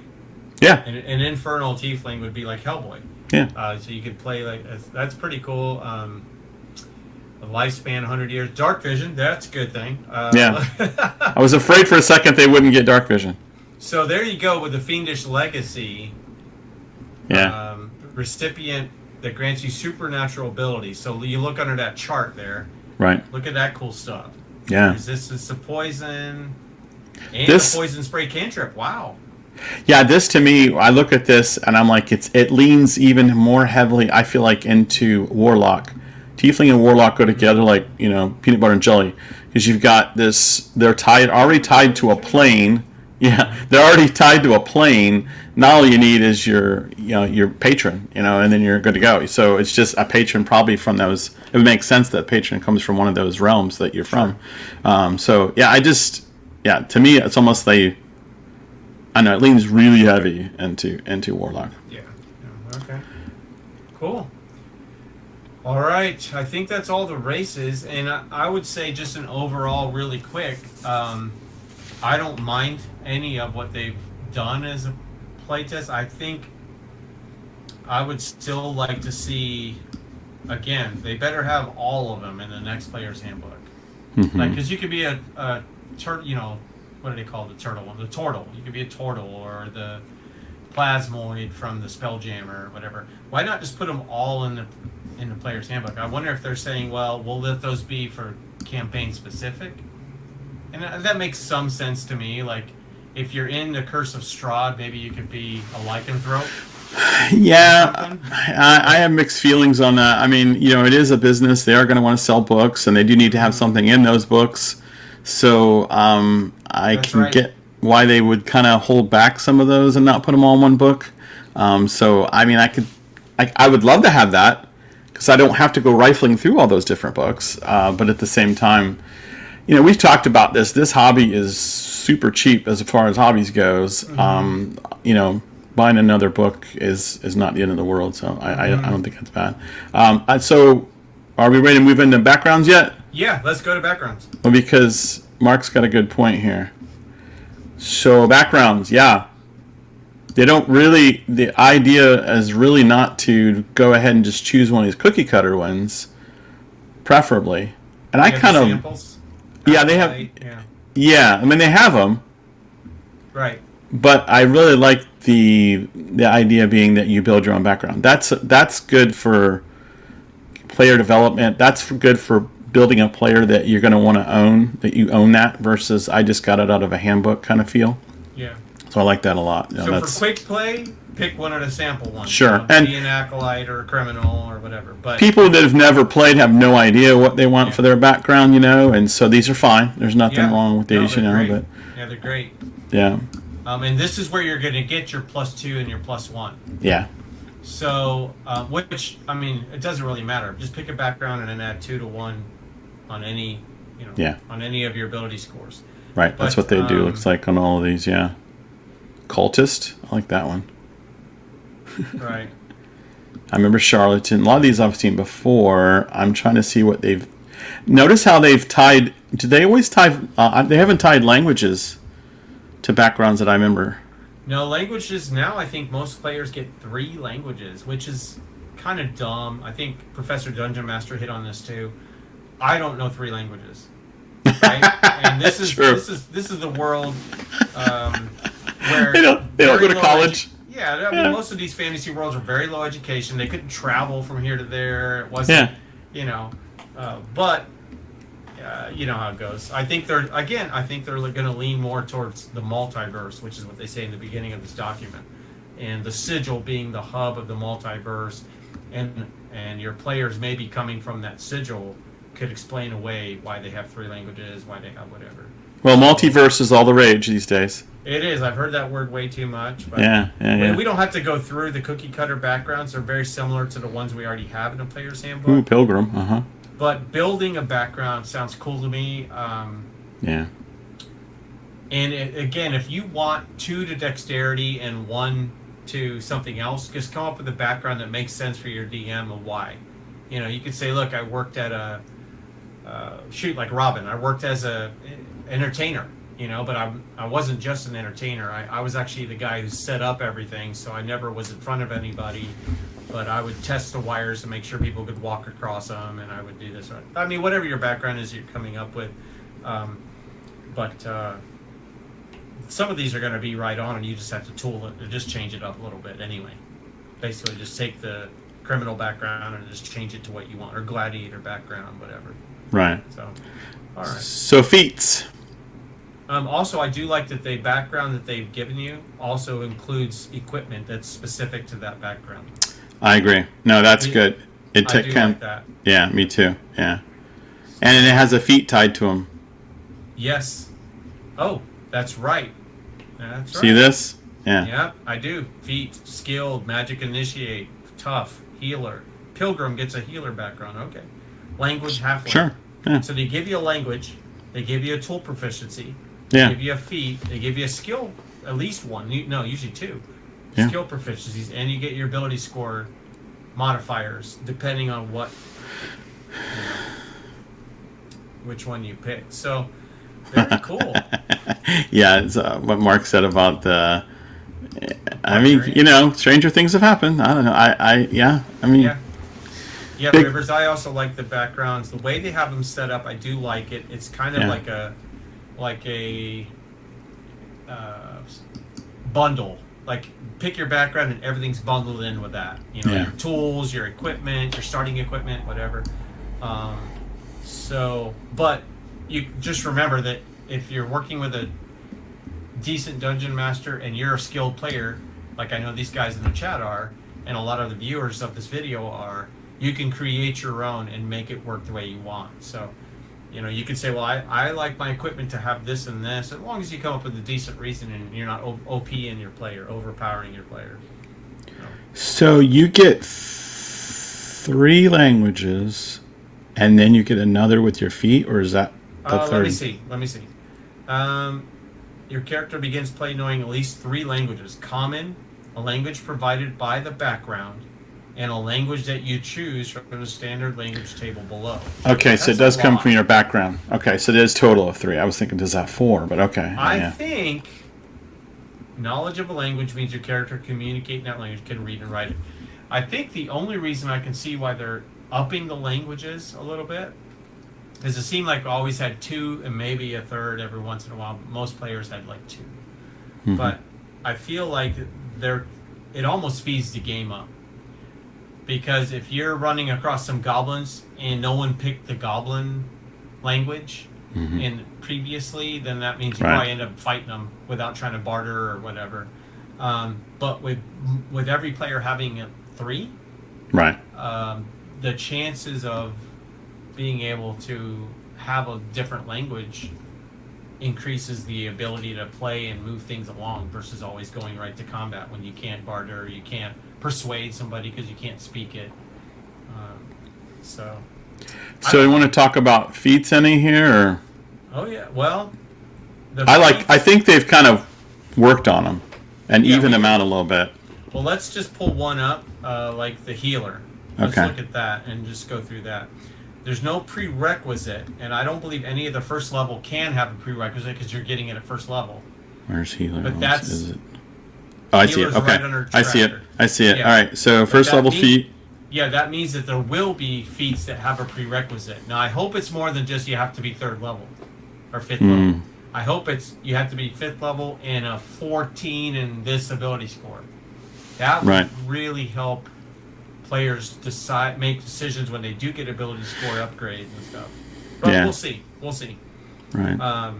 Yeah, an infernal tiefling would be like Hellboy. Yeah. So you could play that's pretty cool. A lifespan 100 years. Dark vision, that's a good thing. Yeah. I was afraid for a second they wouldn't get dark vision. So there you go with the Fiendish Legacy. Yeah. Recipient that grants you supernatural abilities. So you look under that chart there. Right. Look at that cool stuff. Yeah. Resistance to poison. And a poison spray cantrip. Wow. Yeah, this to me, I look at this and I'm like, it leans even more heavily, I feel like, into Warlock. Tiefling and Warlock go together like, peanut butter and jelly. Because you've got this, they're already tied to a plane. Yeah, they're already tied to a plane. Now all you need is your patron, and then you're good to go. So it's just a patron probably from those. It would make sense that patron comes from one of those realms that you're from. So yeah, to me, it's almost like, I know it leans really heavy into Warlock. Yeah. Okay. Cool. All right. I think that's all the races, and I would say just an overall, really quick. I don't mind any of what they've done as a playtest. I think I would still like to see. Again, they better have all of them in the next player's handbook. Mm-hmm. Because you could be a turtle. What do they call the turtle one? The turtle. You could be a turtle or the plasmoid from the Spelljammer or whatever. Why not just put them all in the player's handbook? I wonder if they're saying, well, we'll let those be for campaign specific. And that makes some sense to me. Like, if you're in the Curse of Strahd, maybe you could be a lycanthrope. Yeah, I have mixed feelings on that. I mean, it is a business. They are going to want to sell books, and they do need to have something in those books. So I can get why they would kind of hold back some of those and not put them all in one book. So I mean, I would love to have that because I don't have to go rifling through all those different books. But at the same time, we've talked about this. This hobby is super cheap as far as hobbies goes. Mm-hmm. Buying another book is not the end of the world. So I don't think that's bad. So are we ready to move into backgrounds yet? Yeah, let's go to backgrounds. Well, because Mark's got a good point here. So backgrounds, yeah. They don't really, the idea is really not to go ahead and just choose one of these cookie cutter ones, preferably. And I kind of, samples? Yeah, they have, yeah, I mean, they have them. Right. But I really like the idea being that you build your own background. That's good for player development. That's good for building a player that you're going to want to own, that you own that, versus I just got it out of a handbook kind of feel. Yeah. So I like that a lot. So for quick play, pick one of the sample ones. Sure. And be an acolyte or a criminal or whatever. But people that have never played have no idea what they want for their background, and so these are fine. There's nothing wrong with these, great. but yeah, they're great. Yeah. And this is where you're going to get your +2 and your +1. Yeah. So, which, I mean, it doesn't really matter. Just pick a background and then add 2 to 1 on any, on any of your ability scores. Right. That's what they do. Looks like on all of these. Yeah. Cultist. I like that one. Right. I remember Charlatan. A lot of these I've seen before. I'm trying to see what they've. Notice how they've tied. Do they always tie? They haven't tied languages to backgrounds that I remember. No, languages now, I think most players get 3 languages, which is kind of dumb. I think Professor Dungeon Master hit on this too. I don't know 3 languages. Right? And this is True. this is the world where They don't go to college. I mean, most of these fantasy worlds are very low education. They couldn't travel from here to there. It wasn't, but you know how it goes. I think they're going to lean more towards the multiverse, which is what they say in the beginning of this document, and the sigil being the hub of the multiverse, and your players may be coming from that sigil could explain away why they have 3 languages, why they have whatever. Well, multiverse is all the rage these days. It is. I've heard that word way too much. But Yeah. we don't have to go through the cookie cutter backgrounds. They're very similar to the ones we already have in a player's handbook. Ooh, Pilgrim. But building a background sounds cool to me. Yeah. And again, if you want 2 to dexterity and 1 to something else, just come up with a background that makes sense for your DM and why. You know, you could say, look, I worked at like Robin. I worked as a entertainer. You know, but I wasn't just an entertainer. I was actually the guy who set up everything, so I never was in front of anybody. But I would test the wires to make sure people could walk across them, and I would do this. I mean, whatever your background is you're coming up with. But some of these are going to be right on, and you just have to tool it, or just change it up a little bit anyway. Basically, just take the criminal background and just change it to what you want, or gladiator background, whatever. Right. So, all right. So feats. Also, I do like that the background that they've given you also includes equipment that's specific to that background. I agree. No, that's good. I do like that. Yeah, me too. Yeah. And it has a feat tied to them. Yes. Oh, that's right. That's right. See this? Yeah. Yep, I do. Feat, skilled, magic initiate, tough, healer. Pilgrim gets a healer background. Okay. Language, halfway. Sure. Yeah. So they give you a language. They give you a tool proficiency. Yeah. They give you a feat. They give you a skill, at least 1. No, usually 2. Yeah. Skill proficiencies, and you get your ability score modifiers depending on which one you pick. So very cool. Yeah, it's what Mark said about the. I mean, you know, stranger things have happened. I don't know. I mean. Yeah, Rivers. I also like the backgrounds. The way they have them set up, I do like it. It's kind of like a bundle. Like, pick your background and everything's bundled in with that. You know, your tools, your equipment, your starting equipment, whatever. But you just remember that if you're working with a decent dungeon master and you're a skilled player, like I know these guys in the chat are, and a lot of the viewers of this video are, you can create your own and make it work the way you want. So, you know, you could say, well, I like my equipment to have this and this, as long as you come up with a decent reason and you're not OP in your player, overpowering your player. So you get 3 languages, and then you get another with your feet, or is that the third? Let me see. Your character begins play knowing at least 3 languages. Common, a language provided by the background, and a language that you choose from the standard language table below. Okay, so it does come from your background. Okay, so there's a total of 3. I was thinking, does that 4? But okay. I think knowledge of a language means your character communicate in that language, can read and write it. I think the only reason I can see why they're upping the languages a little bit is it seemed like we always had 2 and maybe a third every once in a while. But most players had like 2. Mm-hmm. But I feel like it almost speeds the game up. Because if you're running across some goblins and no one picked the goblin language and previously, then that means you probably end up fighting them without trying to barter or whatever. But with every player having 3, the chances of being able to have a different language increases the ability to play and move things along versus always going right to combat when you can't barter, you can't persuade somebody because you can't speak it. So you want to talk about feats any here? Or? Oh yeah, well, I think they've kind of worked on them and evened them out a little bit. Well, let's just pull one up, like the healer. Let's look at that and just go through that. There's no prerequisite, and I don't believe any of the first level can have a prerequisite because you're getting it at first level. Where's healer? But that's is it? Oh, I see it. healer's Okay, right under I see it. tractor. I see it. Yeah. All right. So But first that level mean- feat. Yeah, that means that there will be feats that have a prerequisite. Now, I hope it's more than just you have to be 3rd level or 5th level. I hope it's you have to be 5th level and a 14 in this ability score. That would Right. really help players make decisions when they do get ability score upgrades and stuff. But Yeah. we'll see. We'll see. Right.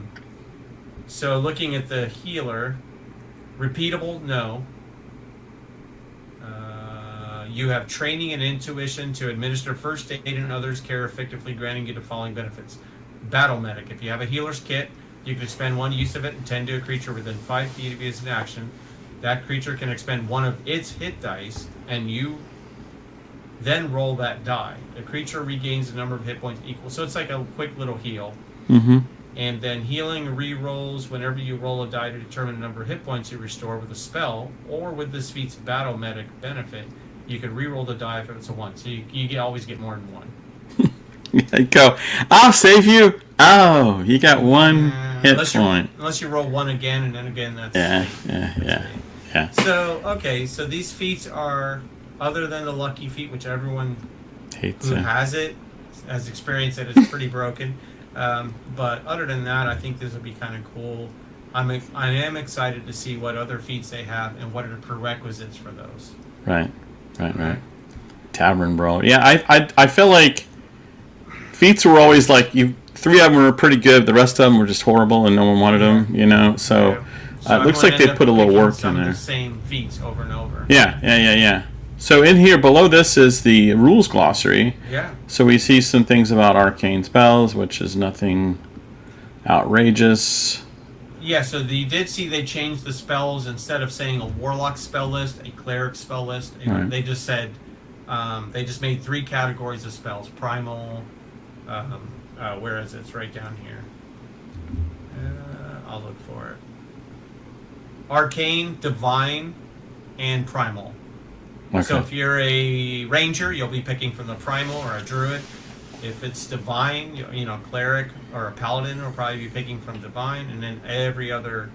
So looking at the healer, repeatable, no. You have training and intuition to administer first aid and others' care effectively, granting you the following benefits. Battle medic. If you have a healer's kit, you can expend 1 use of it and tend to a creature within 5 feet of you as an action. That creature can expend 1 of its hit dice, and you then roll that die. The creature regains the number of hit points equal. So it's like a quick little heal. Mm-hmm. And then healing re-rolls whenever you roll a die to determine the number of hit points you restore with a spell, or with this feat's battle medic benefit, you can re-roll the die if it's a 1. So you always get more than 1. Go. I'll save you. Oh, you got 1 hit point. Unless you roll 1 again, and then again, that's... Yeah. So, okay, so these feats are, other than the lucky feat, which everyone Hates who it. has it has experienced it, it's pretty broken. But other than that, I think this would be kind of cool. I am excited to see what other feats they have and what are the prerequisites for those. Right. Tavern Brawl. Yeah, I feel like feats were always like 3 of them were pretty good. The rest of them were just horrible, and no one wanted them. You know, so it looks like they put a little work some in of there. the same feats over and over. Yeah. So in here below this is the rules glossary. Yeah. So we see some things about arcane spells, which is nothing outrageous. Yeah, so you did see they changed the spells. Instead of saying a warlock spell list, a cleric spell list. Right. They just said, they just made 3 categories of spells. Primal, where is it? It's right down here. I'll look for it. Arcane, Divine, and Primal. Okay. So if you're a ranger, you'll be picking from the Primal, or a druid. If it's Divine, cleric or a paladin will probably be picking from Divine, and then every other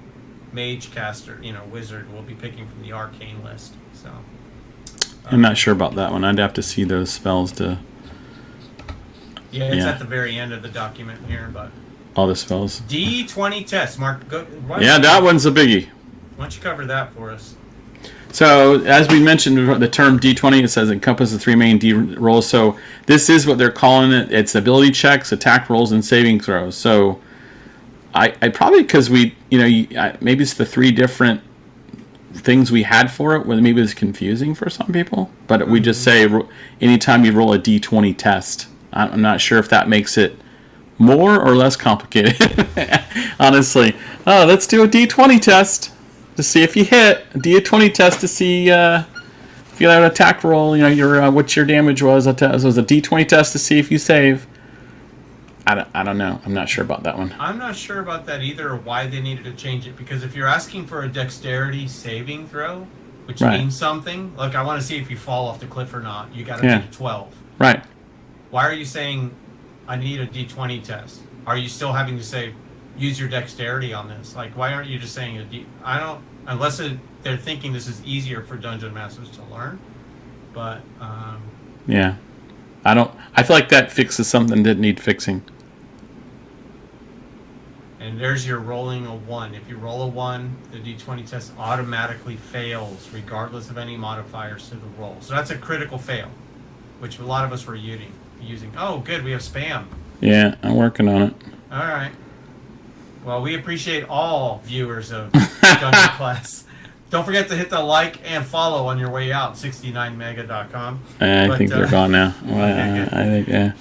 mage caster, wizard will be picking from the arcane list. So I'm not sure about that one. I'd have to see those spells to... yeah, it's at the very end of the document here, but all the spells. D20 test, Mark. That one's a biggie. Why don't you cover that for us? So, as we mentioned, the term D20, it says encompasses 3 main D rolls. So, this is what they're calling it. It's ability checks, attack rolls, and saving throws. So, I probably, because maybe it's the 3 different things we had for it, where maybe it's confusing for some people. But we just say anytime you roll a D20 test. I'm not sure if that makes it more or less complicated. Honestly. Oh, let's do a D20 test to see if you hit. A D20 test to see if you had an attack roll, your what your damage was. So it was a D20 test to see if you save. I don't know. I'm not sure about that one. I'm not sure about that either, or why they needed to change it. Because if you're asking for a dexterity saving throw, which means something, like I want to see if you fall off the cliff or not, you got to do 12. Right. Why are you saying I need a D20 test? Are you still having to say use your dexterity on this? Like, why aren't you just saying I don't, unless they're thinking this is easier for dungeon masters to learn. But yeah, I feel like that fixes something that need fixing. And there's your rolling a 1. If you roll a 1, the D20 test automatically fails, regardless of any modifiers to the roll. So that's a critical fail, which a lot of us were using. Oh, good, we have spam. Yeah, I'm working on it. All right. Well, we appreciate all viewers of Dungeon Class. Don't forget to hit the like and follow on your way out, 69mega.com. I think they're gone now. Okay, I think, yeah.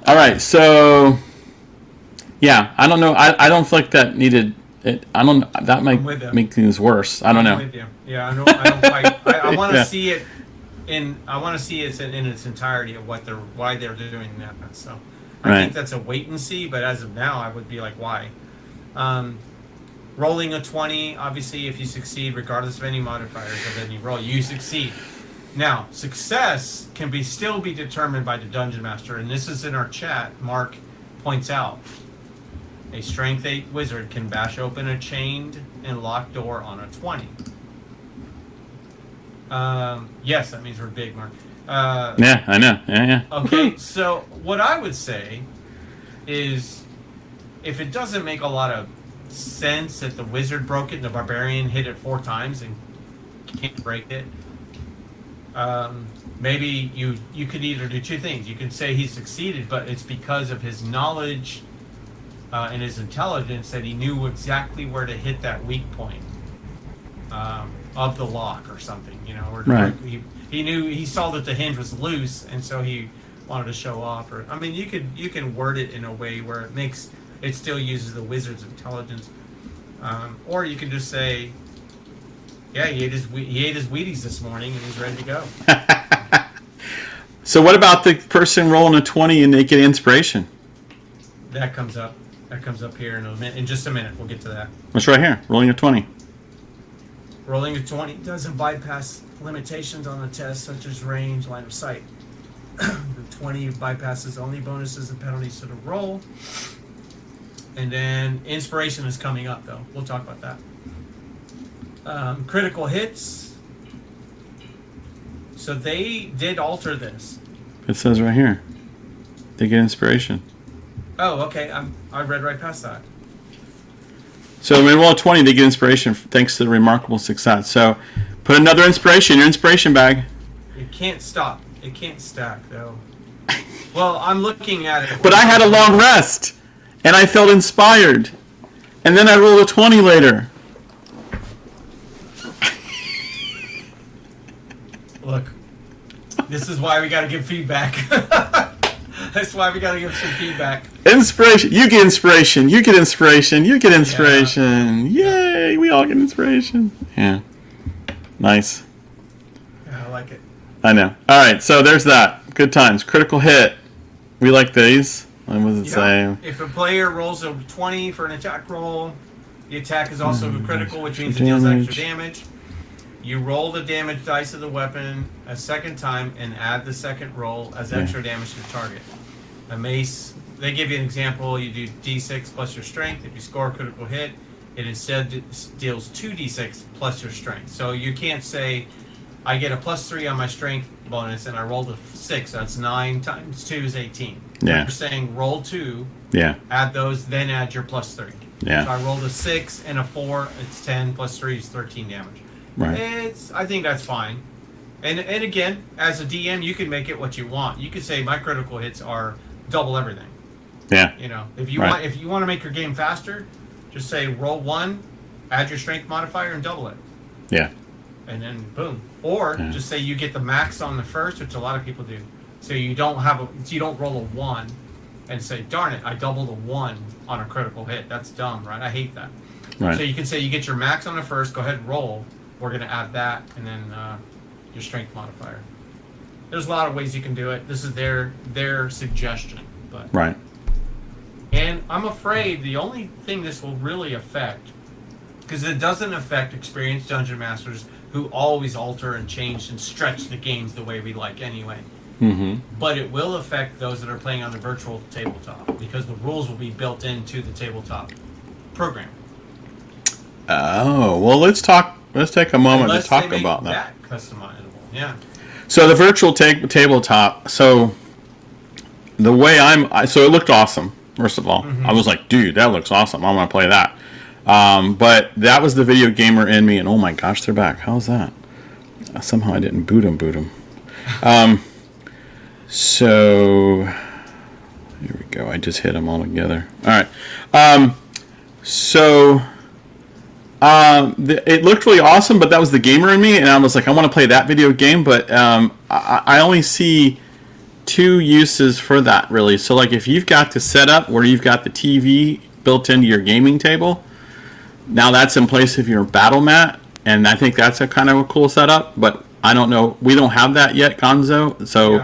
All right, so... yeah, I don't know. I don't feel like that needed it. I don't. That might make things worse. I don't know. I'm with you. Yeah, I don't quite. I want to see it I want to see it in its entirety of why they're doing that. So I think that's a wait and see. But as of now, I would be like, why? Rolling a 20. Obviously, if you succeed, regardless of any modifiers of any roll, you succeed. Now, success can still be determined by the dungeon master, and this is in our chat. Mark points out a strength 8 wizard can bash open a chained and locked door on a 20. Yes, that means we're big, Mark. Yeah, I know. Yeah. Okay, so what I would say is, if it doesn't make a lot of sense that the wizard broke it and the barbarian hit it 4 times and can't break it, maybe you could either do 2 things. You can say he succeeded, but it's because of his knowledge and his intelligence that he knew exactly where to hit that weak point of the lock or something, you know, or right. he saw that the hinge was loose, and so he wanted to show off. Or I mean, you can word it in a way where it still uses the wizard's intelligence, or you can just say, yeah, he ate his Wheaties this morning and he's ready to go. So what about the person rolling a 20 and they get inspiration? That comes up here in a minute. In just a minute, we'll get to that. It's right here, rolling a 20. Rolling a 20 doesn't bypass limitations on the test, such as range, line of sight. The 20 bypasses only bonuses and penalties to the roll. And then inspiration is coming up, though. We'll talk about that. Critical hits. So they did alter this. It says right here, they get inspiration. Oh, okay. I read right past that. So when we roll a 20, they get inspiration thanks to the remarkable success. So put another inspiration in your inspiration bag. It can't stop. It can't stack, though. Well, I'm looking at it. But I had a long rest, and I felt inspired. And then I rolled a 20 later. Look, this is why we got to give feedback. That's why we got to give some feedback. Inspiration. You get inspiration. You get inspiration. You get inspiration. Yeah. Yay, we all get inspiration. Yeah. Nice. Yeah, I like it. I know. All right, so there's that. Good times. Critical hit. We like these. What was it say? If a player rolls a 20 for an attack roll, the attack is also critical, which means it deals extra damage. You roll the damage dice of the weapon a second time and add the second roll as extra damage to the target. A mace, they give you an example. You do d6 plus your strength. If you score a critical hit, it instead deals 2d6 plus your strength. So you can't say, I get a +3 on my strength bonus and I rolled a 6. That's 9 times 2 is 18. Yeah. You're saying roll 2, Yeah. add those, then add your +3. Yeah. So I rolled a 6 and a 4. It's 10 plus 3 is 13 damage. Right. I think that's fine. And again, as a DM, you can make it what you want. You could say my critical hits are double everything. Yeah. You know, if you want to make your game faster, just say roll 1, add your strength modifier, and double it. Yeah. And then boom. Or just say you get the max on the first, which a lot of people do. So you don't roll a 1 and say, darn it, I doubled a 1 on a critical hit. That's dumb, right? I hate that. Right. So you can say you get your max on the first, go ahead and roll. We're going to add that, and then your strength modifier. There's a lot of ways you can do it. This is their suggestion. But Right. And I'm afraid the only thing this will really affect, because it doesn't affect experienced dungeon masters who always alter and change and stretch the games the way we like anyway. Mm-hmm. But it will affect those that are playing on the virtual tabletop, because the rules will be built into the tabletop program. Oh, well, let's take a moment to talk about that. Customizable, yeah. So the virtual tabletop. So the way so it looked awesome. First of all, I was like, dude, that looks awesome. I'm gonna play that. But that was the video gamer in me, and oh my gosh, they're back. How's that? Somehow I didn't boot them. So here we go. I just hit them all together. All right. It looked really awesome, but that was the gamer in me, and I was like, I want to play that video game, but I only see 2 uses for that, really. So, like, if you've got the setup where you've got the TV built into your gaming table, now that's in place of your battle mat, and I think that's a kind of a cool setup, but I don't know. We don't have that yet, Gonzo, so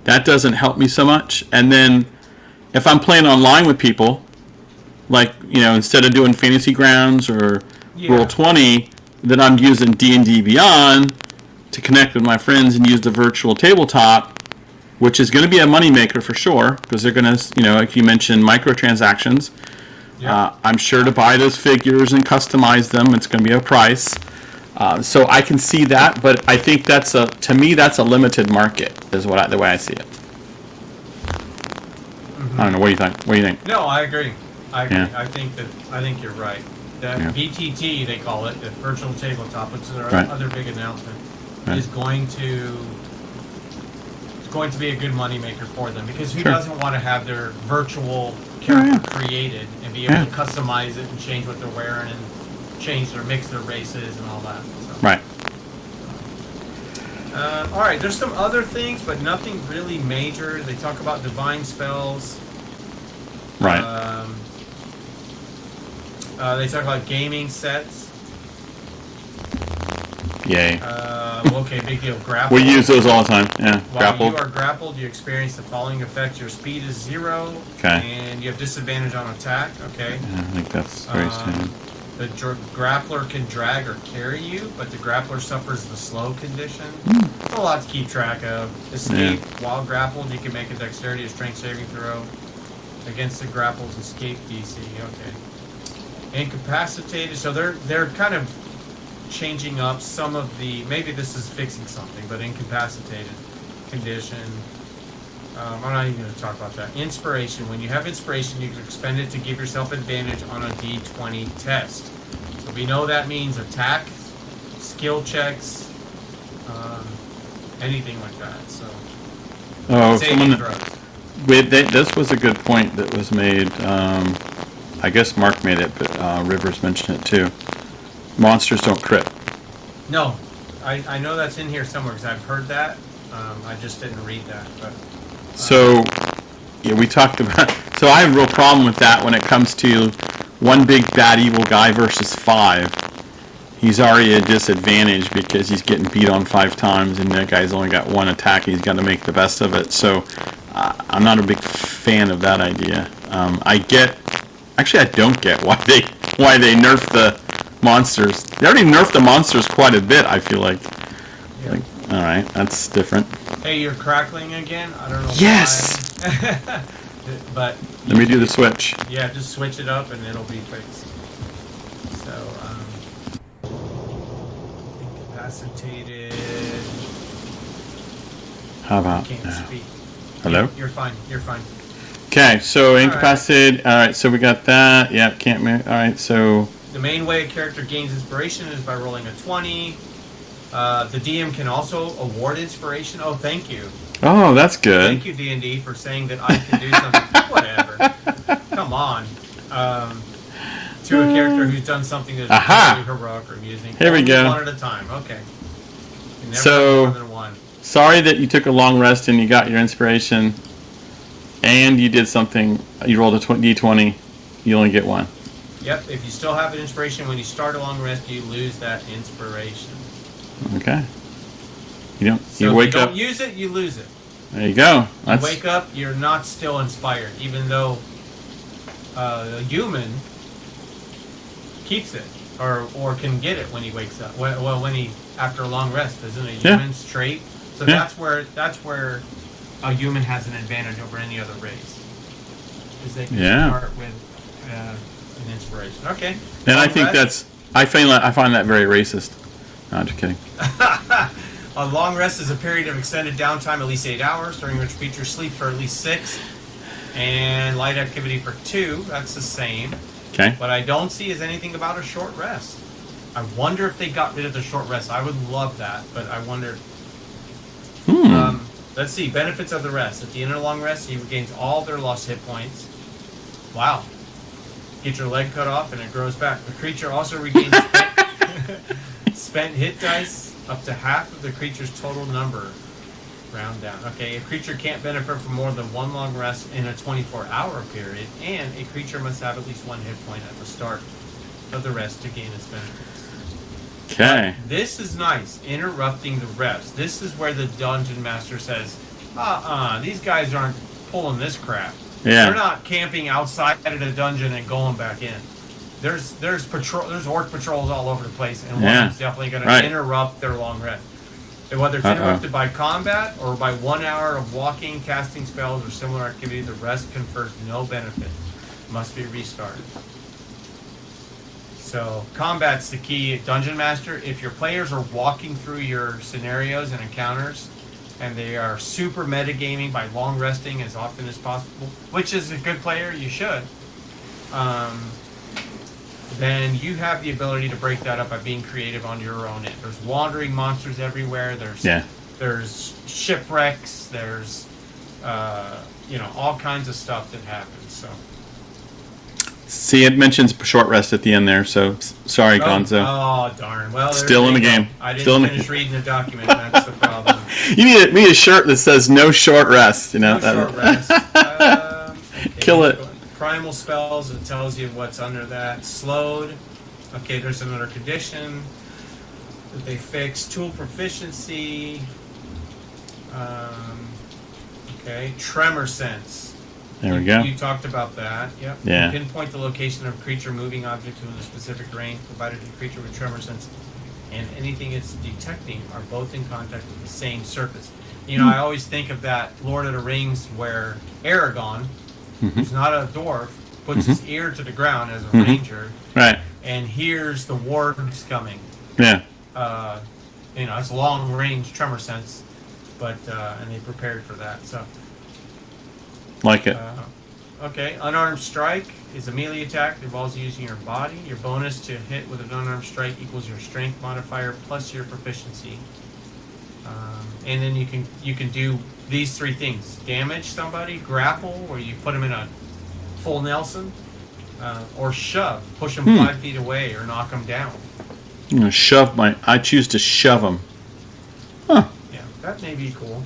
that doesn't help me so much. And then if I'm playing online with people, like, you know, instead of doing Fantasy Grounds or Roll20, then I'm using D&D Beyond to connect with my friends and use the virtual tabletop, which is going to be a moneymaker for sure, because they're going to, like you mentioned, microtransactions. Yeah. I'm sure to buy those figures and customize them, it's going to be a price. So I can see that, but I think to me that's a limited market, is the way I see it. I don't know. What do you think? What do you think? No, I agree. Yeah. I think you're right. That VTT, they call it, the virtual tabletop, which is our Right. other big announcement, Right. is going to be a good moneymaker for them, because who Sure. doesn't want to have their virtual character yeah. created and be able Yeah. to customize it and change what they're wearing and mix their races and all that. So. Right. All right, there's some other things, but nothing really major. They talk about divine spells. Right. They talk about gaming sets. Yay. Okay, big deal. Grapple. We use those all the time. Yeah. While Grapple. you are grappled, you experience the following effects. Your speed is 0. Okay. And you have disadvantage on attack. Okay. Yeah, I think that's very standard. The grappler can drag or carry you, but the grappler suffers the slow condition. It's a lot to keep track of. Escape. While grappled, you can make a dexterity or strength saving throw against the grapple's escape DC. Okay. Incapacitated. So they're kind of changing up some of the, maybe this is fixing something, but incapacitated condition. I'm not even going to talk about that. Inspiration. When you have inspiration, you can expend it to give yourself advantage on a D20 test. So we know that means attack, skill checks, anything like that. So saving throws. This was a good point that was made. I guess Mark made it, but Rivers mentioned it too. Monsters don't crit. No, I know that's in here somewhere because I've heard that. I just didn't read that. But So, yeah, we talked about. So I have a real problem with that when it comes to one big bad evil guy versus 5. He's already at a disadvantage because he's getting beat on 5 times, and that guy's only got 1 attack. He's got to make the best of it. So I'm not a big fan of that idea. I don't get why they nerf the monsters. They already nerfed the monsters quite a bit, I feel like. Yeah. All right, that's different. Hey, you're crackling again? I don't know Yes! why. But Let me do the switch. yeah, just switch it up and it'll be fixed. So, incapacitated. How about Can't now? speak. Hello? You're fine. You're fine. Okay, so incapacitated. All right, so we got that. Yeah, can't move. All right, so The main way a character gains inspiration is by rolling a 20. The DM can also award inspiration. Oh, thank you. oh, that's good. Thank you, D&D, for saying that I can do something. Whatever. Come on. To a character who's done something that's Aha! really heroic or amusing. Here we Only go. One at a time. Okay. You never So- have more than one. Sorry that you took a long rest and you got your inspiration, and you did something. You rolled a d20. You only get 1. Yep. If you still have an inspiration when you start a long rest, you lose that inspiration. Okay. You don't. So you if wake you up. don't use it, you lose it. There you go. You That's wake up, you're not still inspired, even though a human keeps it or can get it when he wakes up. Well, when he after a long rest, isn't a human's trait? So Yeah. that's where a human has an advantage over any other race, because they can Yeah. start with an inspiration. Okay. and I Long think rest. I find that very racist. No, I'm just kidding. A long rest is a period of extended downtime, at least 8 hours, during which creatures sleep for at least 6, and light activity for 2. That's the same. Okay. What I don't see is anything about a short rest. I wonder if they got rid of the short rest. I would love that, but I wonder. Let's see. Benefits of the rest. At the end of a long rest, he regains all their lost hit points. Wow. Get your leg cut off and it grows back. The creature also regains spent hit dice up to half of the creature's total number. Round down. Okay, a creature can't benefit from more than 1 long rest in a 24-hour period, and a creature must have at least 1 hit point at the start of the rest to gain its benefits. Okay. This is nice, interrupting the rest. This is where the dungeon master says, these guys aren't pulling this crap. Yeah. They're not camping outside of the dungeon and going back in. There's orc patrols all over the place, and one of them's definitely going to interrupt their long rest. And whether it's interrupted by combat or by 1 hour of walking, casting spells, or similar activity, the rest confers no benefit. Must be restarted. So combat's the key. Dungeon Master, if your players are walking through your scenarios and encounters, and they are super metagaming by long resting as often as possible, which is a good player, you should, then you have the ability to break that up by being creative on your own end. There's wandering monsters everywhere. There's shipwrecks. There's all kinds of stuff that happens. So. See, it mentions short rest at the end there, so sorry, Gonzo. Oh, darn. Well, still in the game. I didn't finish reading the document. That's the problem. You need a shirt that says "No short rest." You know. No short rest. Okay, Kill it. Primal spells. It tells you what's under that. Slowed. Okay, there's another condition that they fixed. Tool proficiency. Okay, tremor sense. There we go. You talked about that. Yep. Yeah. Pinpoint the location of a creature moving object within a specific range, provided the creature with tremor sense and anything it's detecting are both in contact with the same surface. I always think of that Lord of the Rings where Aragorn, who's not a dwarf, puts his ear to the ground as a ranger, right, and hears the wargs coming. Yeah. It's long range tremor sense, but and they prepared for that. So. Like it. Okay, unarmed strike is a melee attack that involves using your body. Your bonus to hit with an unarmed strike equals your strength modifier plus your proficiency. And then you can do these three things: damage somebody, grapple, where you put them in a full Nelson, or shove, push them 5 feet away, or knock them down. I'm gonna I choose to shove them. Huh. Yeah, that may be cool.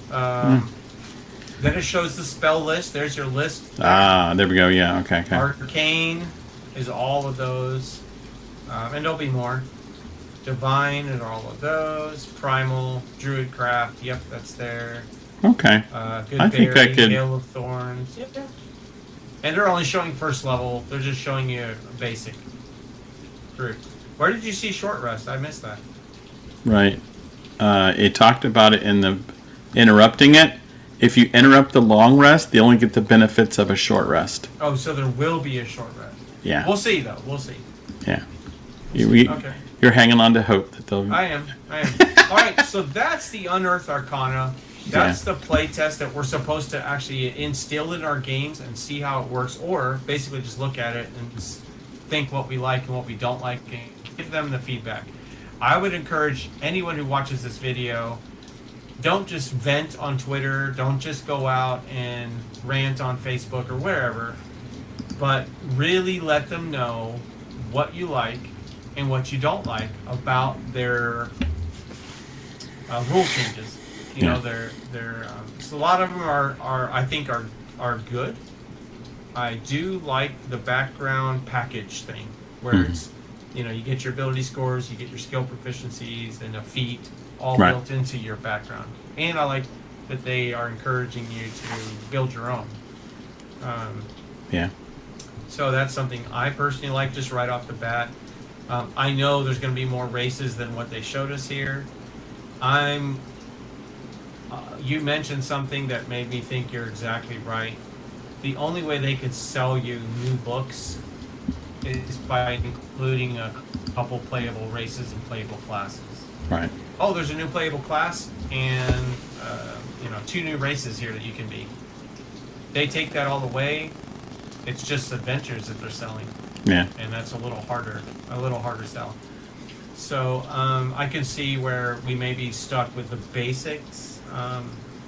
Then it shows the spell list. There's your list. There we go. Yeah, okay. Arcane is all of those. And there'll be more. Divine and all of those. Primal, Druidcraft, yep, that's there. Okay. Good I think I could... Hail of Thorns. Yep. And they're only showing first level. They're just showing you a basic group. Where did you see short rest? I missed that. Right. It talked about it in the interrupting it. If you interrupt the long rest, they only get the benefits of a short rest. Oh, so there will be a short rest. Yeah. We'll see, though. We'll see. Yeah. Okay. You're hanging on to hope that they'll... I am. All right, so that's the Unearthed Arcana. That's the playtest that we're supposed to actually instill in our games and see how it works, or basically just look at it and think what we like and what we don't like and give them the feedback. I would encourage anyone who watches this video... Don't just vent on Twitter. Don't just go out and rant on Facebook or wherever. But really let them know what you like and what you don't like about their rule changes. So a lot of them are I think are good. I do like the background package thing where it's you get your ability scores, you get your skill proficiencies, and a feat all built into your background. And I like that they are encouraging you to build your own. So that's something I personally like just right off the bat. I know there's going to be more races than what they showed us here. You mentioned something that made me think you're exactly right. The only way they could sell you new books is by including a couple playable races and playable classes. Right. Oh, there's a new playable class and 2 new races here that you can be. They take that all away. It's just adventures that they're selling. Yeah. And that's a little harder sell. So I can see where we may be stuck with the basics,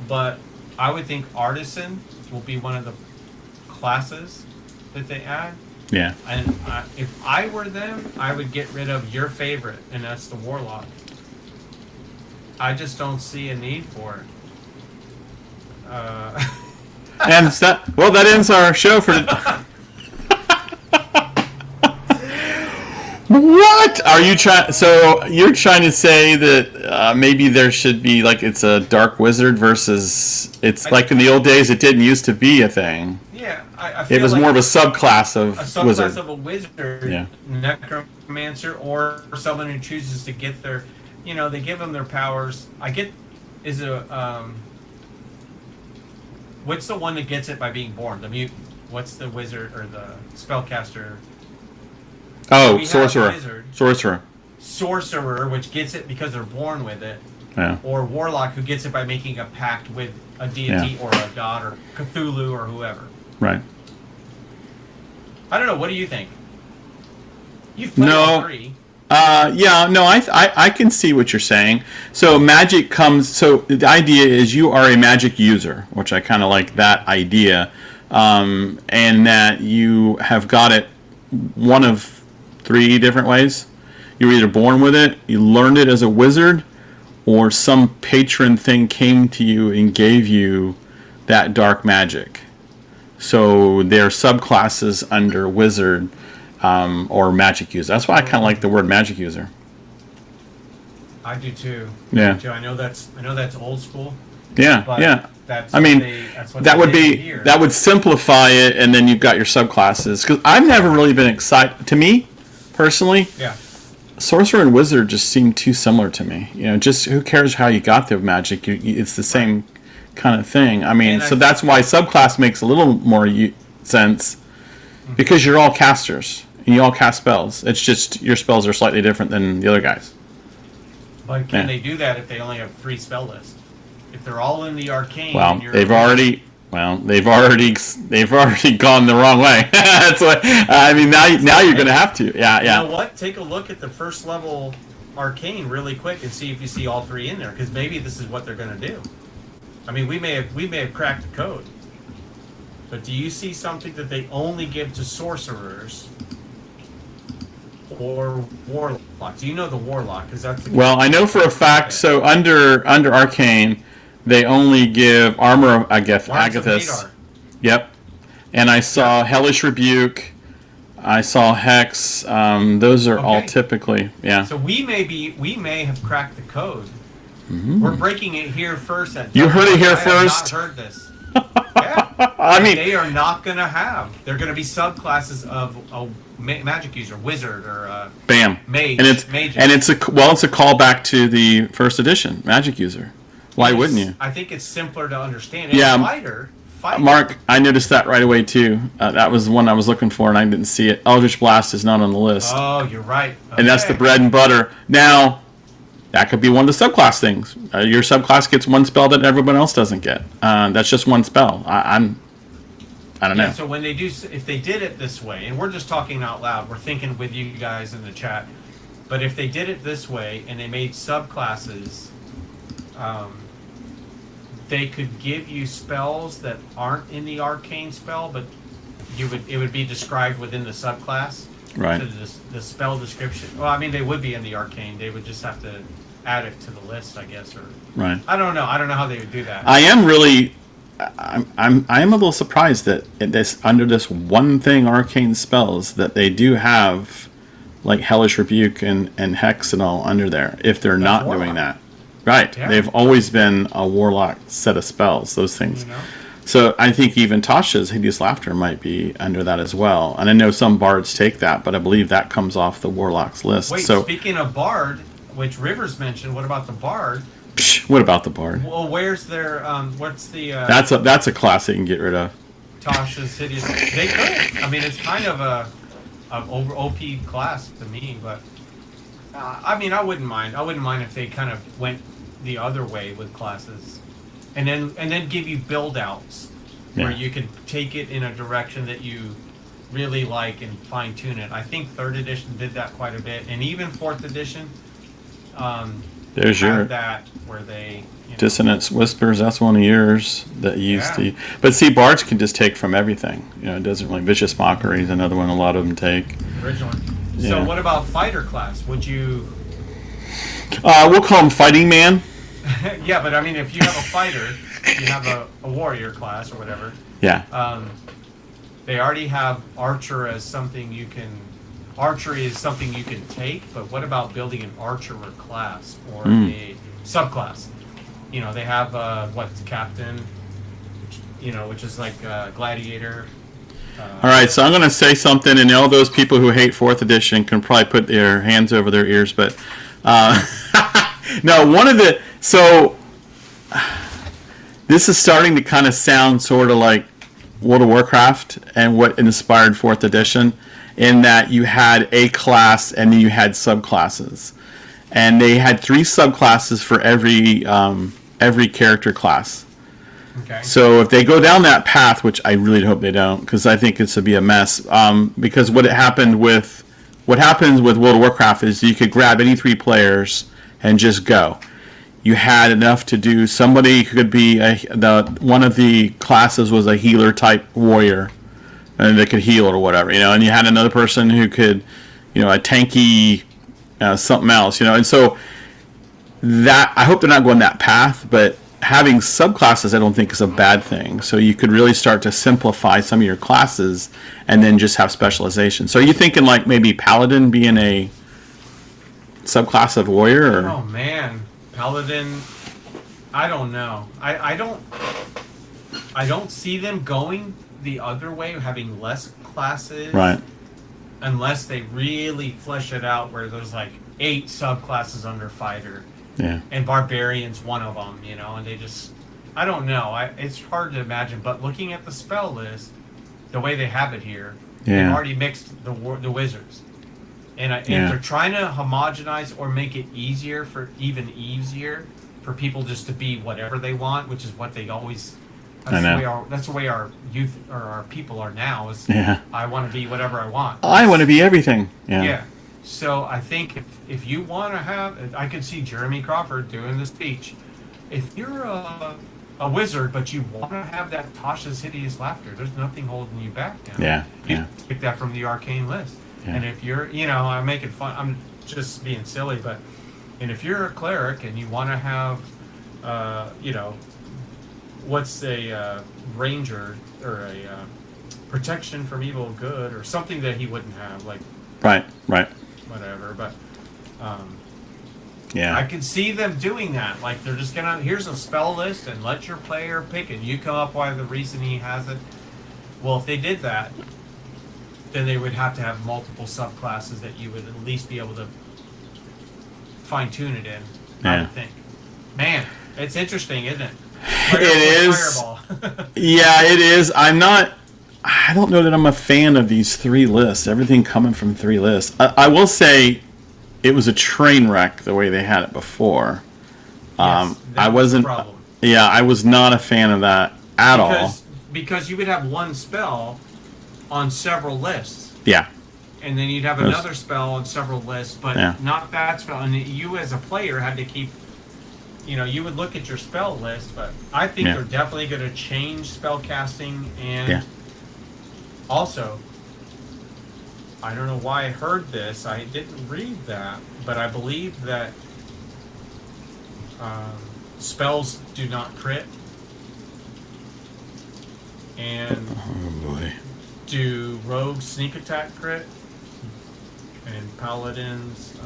but I would think Artisan will be one of the classes that they add. Yeah. And if I were them, I would get rid of your favorite, and that's the Warlock. I just don't see a need for it. And that ends our show for today. What are you trying? So you're trying to say that maybe there should be it's a dark wizard versus like in the old days it didn't used to be a thing. Yeah, I feel it was like more of a subclass of wizard. Of a wizard, necromancer, or someone who chooses to get their, they give them their powers. I get what's the one that gets it by being born? The mutant. What's the wizard or the spellcaster? Oh, sorcerer. Sorcerer, which gets it because they're born with it. Yeah. Or warlock, who gets it by making a pact with a deity or a god or Cthulhu or whoever. Right. I don't know. What do you think? You've played all three. I can see what you're saying. So magic comes. So the idea is you are a magic user, which I kind of like that idea, and that you have got it one of 3 different ways. You were either born with it, you learned it as a wizard, or some patron thing came to you and gave you that dark magic. So they're subclasses under wizard or magic user. That's why I kind of like the word magic user. I do too. Yeah. I know that's old school. Yeah. But yeah. That's that would simplify it, and then you've got your subclasses. Because I've never really been excited. To me, personally, sorcerer and wizard just seem too similar to me. Just who cares how you got the magic? It's the same kind of thing. I mean, so that's why subclass makes a little more sense, because you're all casters and you all cast spells. It's just your spells are slightly different than the other guys. But can they do that if they only have 3 spell lists? If they're all in the arcane, well, they've already gone the wrong way. That's what I mean. Now you're going to have to. Yeah. You know what? Take a look at the first level arcane really quick and see if you see all 3 in there, because maybe this is what they're going to do. I mean, we may have cracked the code, but do you see something that they only give to sorcerers or warlocks? Do you know the warlock? Because that's well, I know for a fact. So under arcane, they only give armor of Agathis. Yep. And I saw Hellish Rebuke. I saw Hex. Those are all typically, So we may have cracked the code. Mm-hmm. We're breaking it here first. You heard it here first. I have not heard this. Yeah. I mean, they are not going to have. They're going to be subclasses of a magic user, wizard, or bam, mage. And it's a callback to the first edition magic user. Why wouldn't you? I think it's simpler to understand. And fighter. Mark, I noticed that right away too. That was the one I was looking for, and I didn't see it. Eldritch Blast is not on the list. Oh, you're right. Okay. And that's the bread and butter. Now, that could be one of the subclass things. Your subclass gets one spell that everyone else doesn't get. That's just one spell. I don't know. So when they do, if they did it this way, and we're just talking out loud, we're thinking with you guys in the chat. But if they did it this way and they made subclasses, they could give you spells that aren't in the arcane spell, but it would be described within the subclass. Right. So the spell description. Well, I mean, they would be in the arcane. They would just have to add it to the list, I guess. Or right. I don't know. I don't know how they would do that. I am a little surprised that under this one thing, arcane spells, that they do have like Hellish Rebuke and Hex and all under there. If they're not warlock. Doing that. Right. Yeah. They've always been a warlock set of spells, those things. So I think even Tasha's Hideous Laughter might be under that as well. And I know some bards take that, but I believe that comes off the warlock's list. Wait, speaking of bard, which Rivers mentioned, what about the bard? What about the bard? Well, where's their, what's the... That's a class they can get rid of. Tasha's Hideous... They could. I mean, it's kind of a OP class to me, but... I mean, I wouldn't mind. I wouldn't mind if they kind of went the other way with classes, and then give you build outs where you can take it in a direction that you really like and fine tune it. I think 3rd edition did that quite a bit, and even 4th edition. There's your that where they Dissonance Whispers. That's one of yours that you used to. But see, bards can just take from everything. It doesn't really. Vicious Mockery is another one. A lot of them take. Originally. So what about fighter class? Would you? We'll call him Fighting Man. Yeah, but I mean, if you have a fighter, you have a warrior class or whatever. Yeah. They already have archer as something you can. Archery is something you can take, but what about building an archerer class or a subclass? They have captain, which is like gladiator. All right, so I'm going to say something, and all those people who hate 4th edition can probably put their hands over their ears, but no, this is starting to kind of sound sort of like World of Warcraft and what inspired 4th edition, in that you had a class and then you had subclasses, and they had 3 subclasses for every character class. Okay. So if they go down that path, which I really hope they don't, because I think it's to be a mess. Because what happens with World of Warcraft is you could grab any 3 players and just go. You had enough to do. Somebody could be one of the classes was a healer type warrior, and they could heal or whatever, And you had another person who could, a tanky something else, And so that I hope they're not going that path, but having subclasses I don't think is a bad thing. So you could really start to simplify some of your classes and then just have specialization. So are you thinking like maybe Paladin being a subclass of warrior? Or? Oh man. Paladin, I don't know. I don't see them going the other way, having less classes. Right. Unless they really flesh it out where there's like 8 subclasses under fighter. Yeah. And barbarian's one of them, and they just, I don't know. It's hard to imagine, but looking at the spell list, the way they have it here, they've already mixed the wizards. And if they're trying to homogenize or make it easier for people just to be whatever they want, which is what they always. That's the way our youth or our people are now. Is I want to be whatever I want. I want to be everything. Yeah. So I think if you want to have, I could see Jeremy Crawford doing this speech. If you're a wizard, but you want to have that Tasha's hideous laughter, there's nothing holding you back now. You pick that from the arcane list. Yeah. And if you're, I'm making fun, I'm just being silly, and if you're a cleric and you want to have, what's a ranger or a protection from evil good or something that he wouldn't have, like right, whatever. But I can see them doing that. Like they're just gonna here's a spell list and let your player pick, and you come up why the reason he has it. Well, if they did that, then they would have to have multiple subclasses that you would at least be able to fine-tune it in, I would think. Man, it's interesting, isn't it? It is. Yeah, it is. I don't know that I'm a fan of these 3 lists, everything coming from 3 lists. I will say it was a train wreck the way they had it before. Yes, I wasn't. Problem. Yeah, I was not a fan of that at all. Because you would have one spell on several lists. Yeah. And then you'd have another spell on several lists, but not that spell. And you as a player had to keep, you would look at your spell list, but I think they're definitely going to change spell casting. And also, I don't know why I heard this. I didn't read that, but I believe that spells do not crit. And do rogues sneak attack crit? And paladins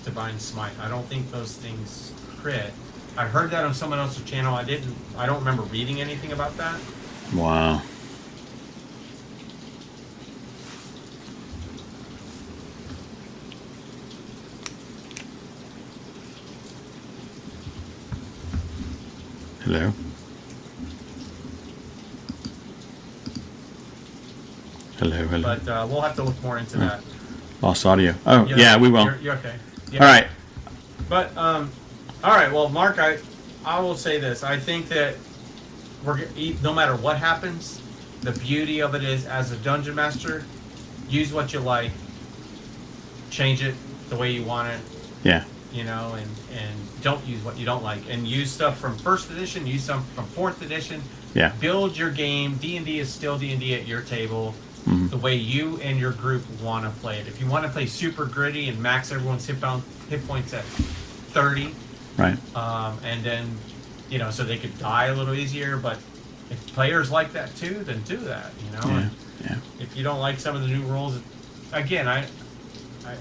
divine smite. I don't think those things crit. I heard that on someone else's channel. I don't remember reading anything about that. Wow. Hello. Hello. But we'll have to look more into that. Lost audio. Oh, yeah, we will. You're okay. Yeah. All right. But, all right. Well, Mark, I will say this. I think that no matter what happens, the beauty of it is, as a dungeon master, use what you like, change it the way you want it. Yeah. And don't use what you don't like, and use stuff from 1st edition, use some from 4th edition. Yeah. Build your game. D&D is still D&D at your table. The way you and your group want to play it. If you want to play super gritty and max everyone's hit points at 30, right? And then, so they could die a little easier. But if players like that too, then do that. Yeah. If you don't like some of the new rules, again, I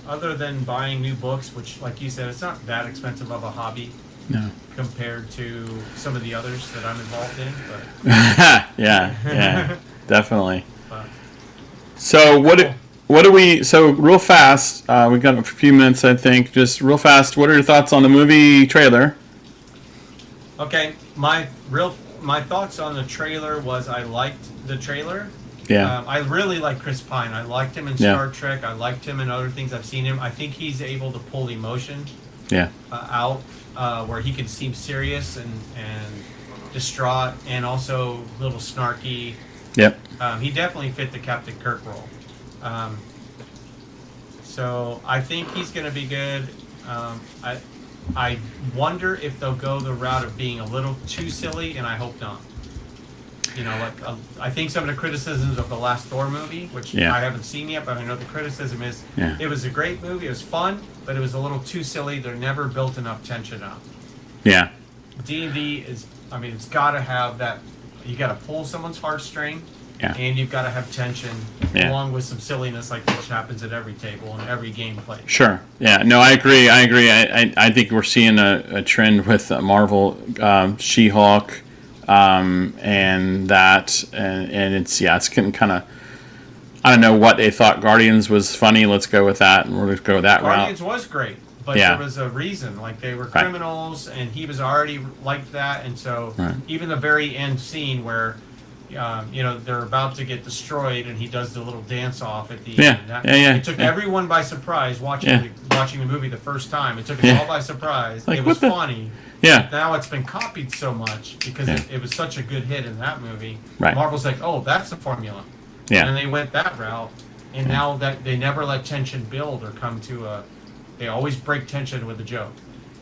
other than buying new books, which, like you said, it's not that expensive of a hobby. No. Compared to some of the others that I'm involved in. But yeah, definitely. So what do we? So real fast, we've got a few minutes, I think. Just real fast, what are your thoughts on the movie trailer? Okay, my thoughts on the trailer was I liked the trailer. Yeah. I really like Chris Pine. I liked him in Star Trek. I liked him in other things I've seen him. I think he's able to pull emotion out where he can seem serious and distraught and also a little snarky. Yep. He definitely fit the Captain Kirk role. So I think he's going to be good. I wonder if they'll go the route of being a little too silly, and I hope not. You know, like I think some of the criticisms of the last Thor movie, which I haven't seen yet, but I know the criticism is it was a great movie, it was fun, but it was a little too silly. They never built enough tension up. Yeah. D&D is, I mean, it's got to have that. You got to pull someone's heartstring. Yeah. And you've got to have tension along with some silliness like which happens at every table and every game played. Sure. Yeah. No, I agree. I think we're seeing a trend with Marvel, She-Hulk, and that, and it's getting kind of. I don't know what they thought. Guardians was funny. Let's go with that, and we're going to go that route. Guardians was great, but there was a reason. Like they were criminals, and he was already like that, and so even the very end scene where. You know, they're about to get destroyed, and he does the little dance off at the end. It took everyone by surprise watching the movie the first time. It took us all by surprise. Like, it was funny. Yeah. Now it's been copied so much because it was such a good hit in that movie. Right. Marvel's like, oh, that's the formula. Yeah. And they went that route, and now that they never let tension build or come to a, they always break tension with a joke.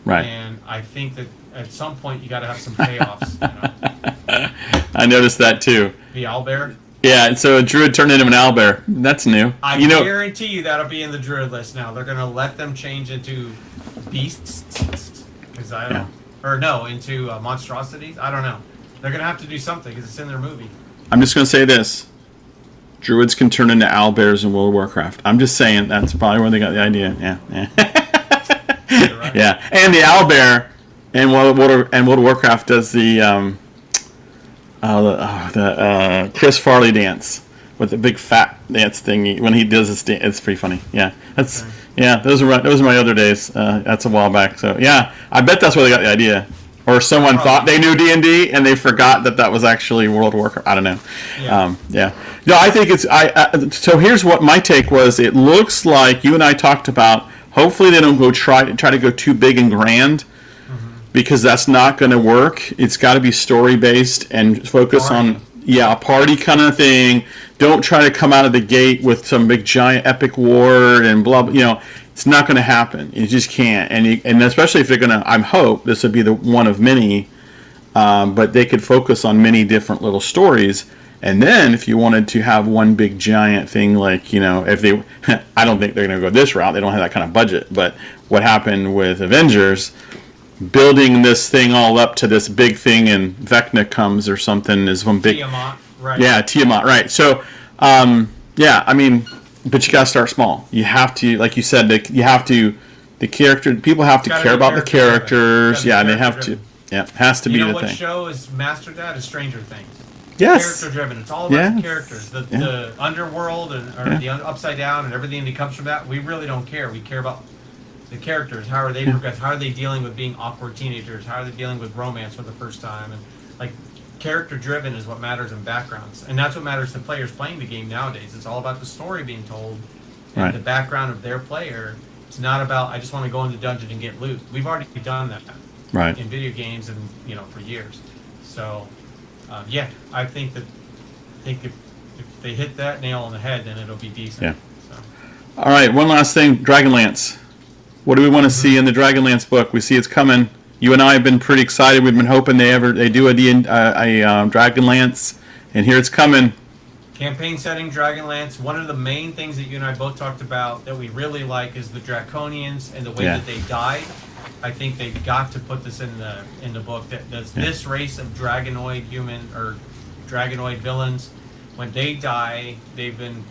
Right. And I think that at some point you got to have some payoffs. You know? I noticed that too. The owlbear? Yeah, and so a druid turned into an owlbear. That's new. I guarantee you that'll be in the druid list now. They're going to let them change into beasts. Because I don't... Or no, into monstrosities. I don't know. They're going to have to do something because it's in their movie. I'm just going to say this. Druids can turn into owlbears in World of Warcraft. I'm just saying that's probably where they got the idea. Yeah. Right. Yeah. And the owlbear in World of Warcraft does the... Chris Farley dance with the big fat dance thing when he does this dance. It's pretty funny. Yeah, those are my other days. That's a while back. So yeah, I bet that's where they got the idea, or someone thought they knew D&D and they forgot that was actually World of Warcraft. I don't know. Yeah. No, I think it's. So here's what my take was. It looks like you and I talked about. Hopefully they don't try to go too big and grand. Because that's not going to work. It's got to be story-based and focus on, a party kind of thing. Don't try to come out of the gate with some big, giant, epic war and blah, blah. You know, it's not going to happen. You just can't. And especially if they're going to, I hope this would be the one of many, but they could focus on many different little stories. And then if you wanted to have one big, giant thing like, you know, if they, I don't think they're going to go this route. They don't have that kind of budget. But what happened with Avengers... building this thing all up to this big thing and Vecna comes or something is one big... Tiamat, right. Yeah, Tiamat, right. So, I mean, but you got to start small. You have to, like you said, people have to care about the characters. Yeah, they have to. Yeah, it has to be the thing. You know what show has mastered that is Stranger Things. Yes. Character-driven. It's all about the characters. The underworld or the upside down and everything that comes from that, we really don't care. We care about... the characters, how are they progressed? How are they dealing with being awkward teenagers? How are they dealing with romance for the first time? And like, character-driven is what matters in backgrounds, and that's what matters to players playing the game nowadays. It's all about the story being told and the background of their player. It's not about I just want to go in the dungeon and get loot. We've already done that in video games and for years. So I think if they hit that nail on the head, then it'll be decent. Yeah. So. All right, one last thing, Dragonlance. What do we want to see in the Dragonlance book? We see it's coming. You and I have been pretty excited. We've been hoping they do a Dragonlance, and here it's coming. Campaign setting Dragonlance. One of the main things that you and I both talked about that we really like is the Draconians and the way that they died. I think they've got to put this in the book. This race of Dragonoid human or Dragonoid villains, when they die, they've been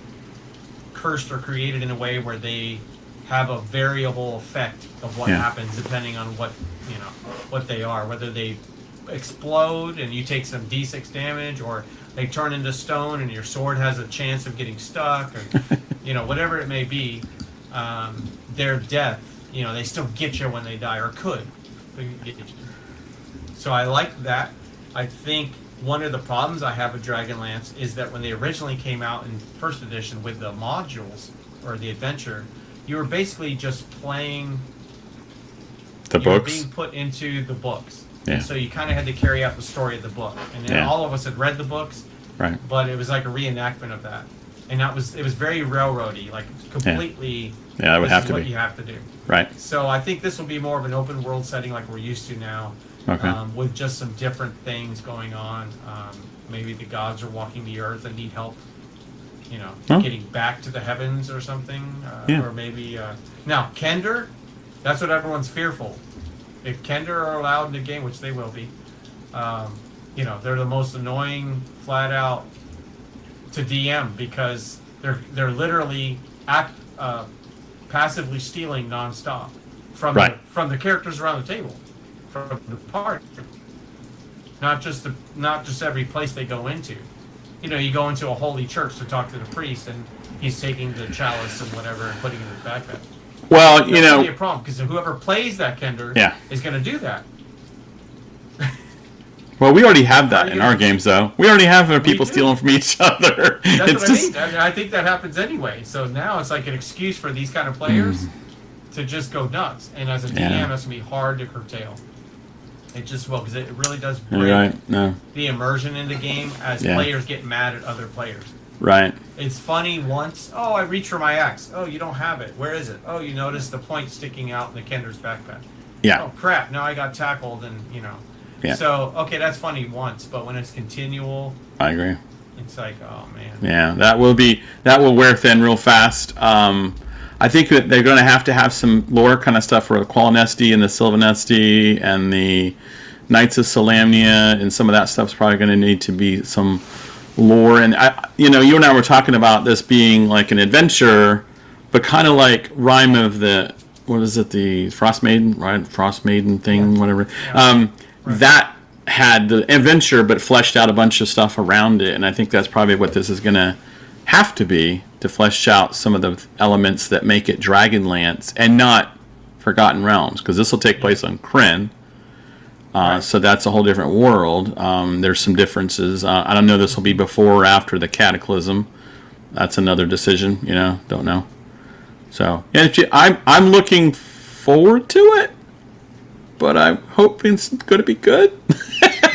cursed or created in a way where they have a variable effect of what happens depending on what they are, whether they explode and you take some d6 damage, or they turn into stone and your sword has a chance of getting stuck, or whatever it may be. Their death, they still get you when they die, or could get you. So I like that. I think one of the problems I have with Dragonlance is that when they originally came out in first edition with the modules or the adventure, you were basically just playing the books, being put into the books. Yeah. And so you kind of had to carry out the story of the book, and then all of us had read the books, right? But it was like a reenactment of that, and it was very railroady, like completely. Yeah, that would have to what be. you have to do. Right. So I think this will be more of an open world setting like we're used to now, with just some different things going on. Maybe the gods are walking the earth and need help, getting back to the heavens or something. Or maybe now Kender, that's what everyone's fearful. If Kender are allowed in the game, which they will be, they're the most annoying, flat out to DM because they're literally passively stealing nonstop from the characters around the table, from the party. Not just every place they go into. You go into a holy church to talk to the priest, and he's taking the chalice and whatever and putting it in his backpack. Well, That's gonna be a problem because whoever plays that Kender is going to do that. Well, we already have that in our games, though. We already have people stealing from each other. That's what I mean. I think that happens anyway. So now it's like an excuse for these kind of players to just go nuts. And as a DM, it's going to be hard to curtail. It just will, because it really does break the immersion in the game as players get mad at other players. Right. It's funny once, I reach for my axe. Oh, you don't have it. Where is it? Oh, you notice the point sticking out in the Kender's backpack. Yeah. Oh, crap. Now I got tackled and, Yeah. So, okay, that's funny once, but when it's continual, I agree. It's like, oh, man. Yeah, that will wear thin real fast. I think that they're going to have some lore kind of stuff for the Qualinesti and the Sylvanesti and the Knights of Solamnia, and some of that stuff's probably going to need to be some lore. And you and I were talking about this being like an adventure, but kind of like Rime of the Frost Maiden, right? Frost Maiden thing, whatever. Yeah. That had the adventure, but fleshed out a bunch of stuff around it, and I think that's probably what this is going to have to be, to flesh out some of the elements that make it Dragonlance and not Forgotten Realms, because this will take place on Krynn. So that's a whole different world. There's some differences. I don't know this will be before or after the Cataclysm. That's another decision. Don't know. So I'm looking forward to it, but I'm hoping it's going to be good.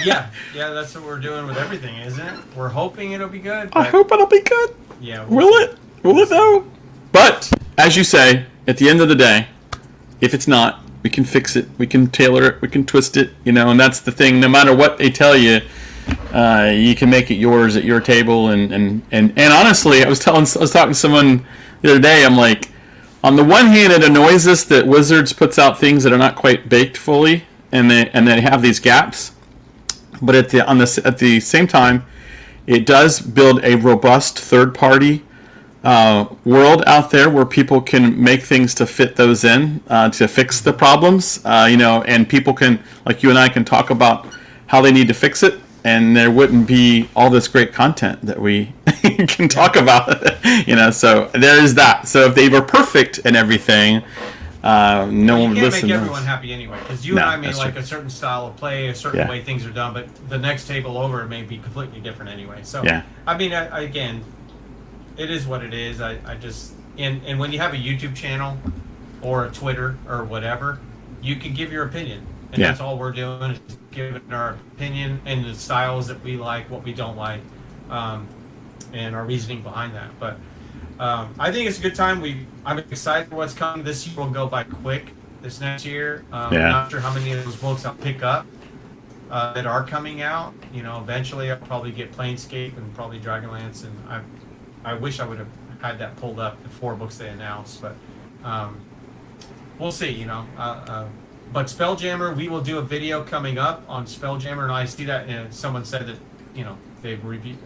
yeah, that's what we're doing with everything, isn't it? We're hoping it'll be good. I hope it'll be good. Yeah. Will it? Will it though? But as you say, at the end of the day, if it's not, we can fix it. We can tailor it. We can twist it. And that's the thing. No matter what they tell you, you can make it yours at your table. And honestly, I was talking to someone the other day. I'm like, on the one hand, it annoys us that Wizards puts out things that are not quite baked fully, and they have these gaps. But at the same time, it does build a robust third-party world out there where people can make things to fit those in, to fix the problems. And people can, like you and I, can talk about how they need to fix it, and there wouldn't be all this great content that we can talk about. So there is that. So if they were perfect and everything, no one would listen. You can't make everyone happy anyway, because you and I may like true. a certain style of play, a certain way things are done, but the next table over may be completely different anyway. So, I mean, again, it is what it is. I just, and when you have a YouTube channel or a Twitter or whatever, you can give your opinion. And that's all we're doing, is giving our opinion and the styles that we like, what we don't like, and our reasoning behind that. But I think it's a good time. I'm excited for what's coming. This year will go by quick. This next year, I'm not sure how many of those books I'll pick up that are coming out. Eventually I'll probably get Planescape and probably Dragonlance, and I wish I would have had that pulled up, the 4 books they announced, but we'll see. But Spelljammer, we will do a video coming up on Spelljammer, and I see that, and someone said that they've reviewed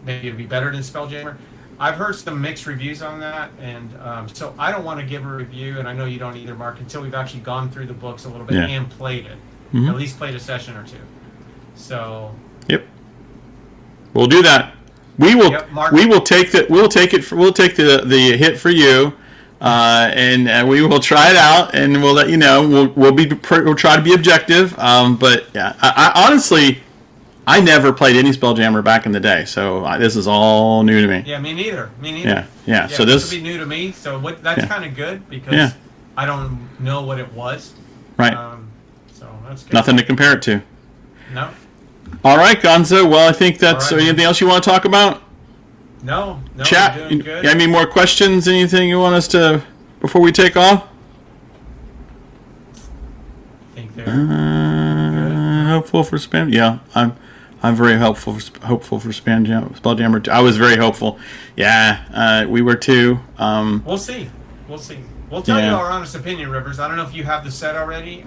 maybe it'd be better than Spelljammer. I've heard some mixed reviews on that, and so I don't want to give a review, and I know you don't either, Mark, until we've actually gone through the books a little bit and played it, at least played a session or two. So. Yep. We'll do that. We will. Yep, Mark. We will take the. We'll take it. We'll take the hit for you. and we will try it out, and we'll let you know. We'll try to be objective. But yeah, I honestly, I never played any Spelljammer back in the day, so this is all new to me. Yeah, me neither. Yeah. So this will be new to me. So that's kind of good because I don't know what it was. Right. So that's good. Nothing to compare it to. No. All right, Gonzo. Well, I think that's anything else you want to talk about? No. Chat. We're doing good. You have any more questions? Anything you want us to before we take off? I think they're good. Hopeful for spam. Yeah, I'm very hopeful for Spelljammer. I was very hopeful. Yeah, we were too. We'll see. We'll tell you our honest opinion, Rivers. I don't know if you have the set already.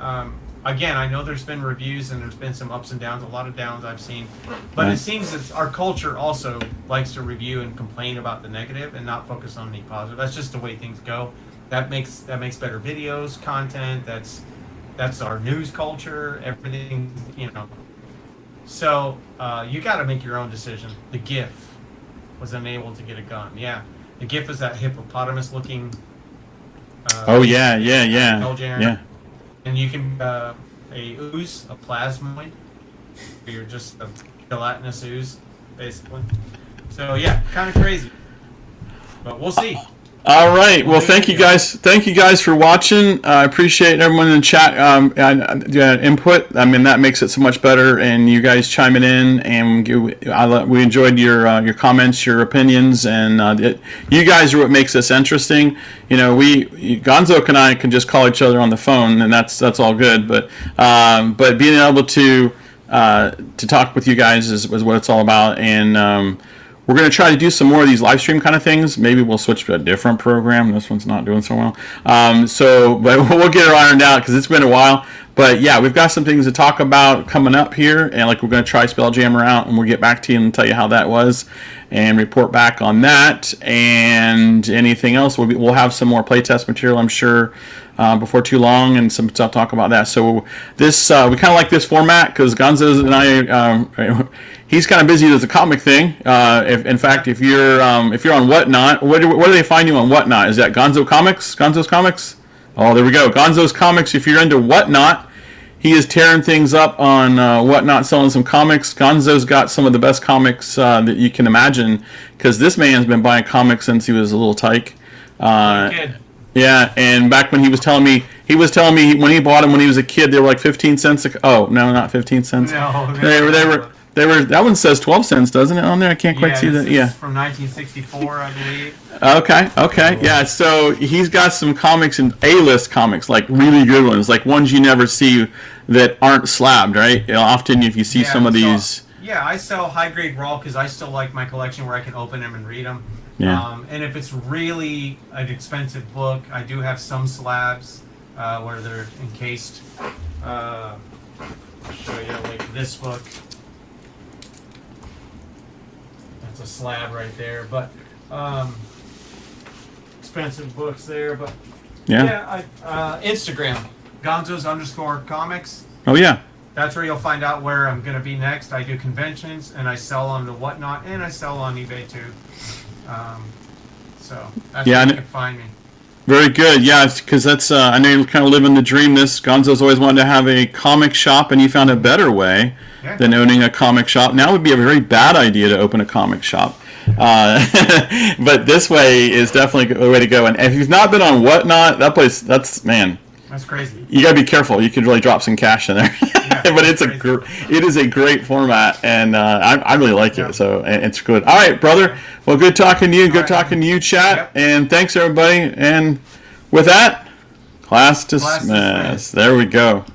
Again, I know there's been reviews and there's been some ups and downs, a lot of downs I've seen. But it seems that our culture also likes to review and complain about the negative and not focus on the positive. That's just the way things go. That makes better videos, content. That's our news culture, everything, So you got to make your own decision. The GIF was unable to get a gun. Yeah, the GIF is that hippopotamus-looking. Yeah. And you can a ooze, a plasmoid. You're just a gelatinous ooze, basically. So yeah, kind of crazy. But we'll see. All right. Well, thank you guys. Thank you guys for watching. I appreciate everyone in the chat input. I mean, that makes it so much better. And you guys chiming in, and we enjoyed your comments, your opinions, and you guys are what makes this interesting. Gonzo and I can just call each other on the phone, and that's all good. But being able to talk with you guys is what it's all about. And we're going to try to do some more of these live stream kind of things. Maybe we'll switch to a different program. This one's not doing so well. But we'll get it ironed out because it's been a while. But yeah, we've got some things to talk about coming up here. And we're going to try Spelljammer out, and we'll get back to you and tell you how that was and report back on that. And anything else, we'll have some more playtest material, I'm sure, before too long, and some stuff talk about that. So this we kind of like this format because Gonzo and I, he's kind of busy with the comic thing. In fact, if you're on Whatnot, where do they find you on Whatnot? Is that Gonzo Comics? Gonzo's Comics? Oh, there we go. Gonzo's Comics. If you're into Whatnot, he is tearing things up on Whatnot, selling some comics. Gonzo's got some of the best comics that you can imagine because this man's been buying comics since he was a little tyke. Kid. Yeah, and back when he was telling me when he bought them when he was a kid, they were like 15 cents. Oh, no, not 15 cents. No, they were. That one says 12 cents, doesn't it? On there, I can't quite see that. Yeah, from 1964, I believe. Okay, yeah. So he's got some comics and A-list comics, like really good ones, like ones you never see that aren't slabbed, right? Often, if you see some of these. Yeah, I sell high-grade raw because I still like my collection where I can open them and read them. Yeah. And if it's really an expensive book, I do have some slabs where they're encased. I'll show you like this book. That's a slab right there, but expensive books there. But Instagram, Gonzo's_comics. Oh yeah. That's where you'll find out where I'm going to be next. I do conventions, and I sell on the Whatnot, and I sell on eBay too. So that's where you can find me. Very good, yeah, because that's I know you're kind of living the dream. Gonzo's always wanted to have a comic shop, and you found a better way than owning a comic shop. Now would be a very bad idea to open a comic shop, but this way is definitely the way to go. And if you've not been on Whatnot, that place, that's crazy. You gotta be careful. You could really drop some cash in there. But it is a great format, and I really like it. So it's good. All right, brother. Well, good talking to you. Good talking to you, chat. Yep. And thanks everybody. And with that, class dismissed. There we go.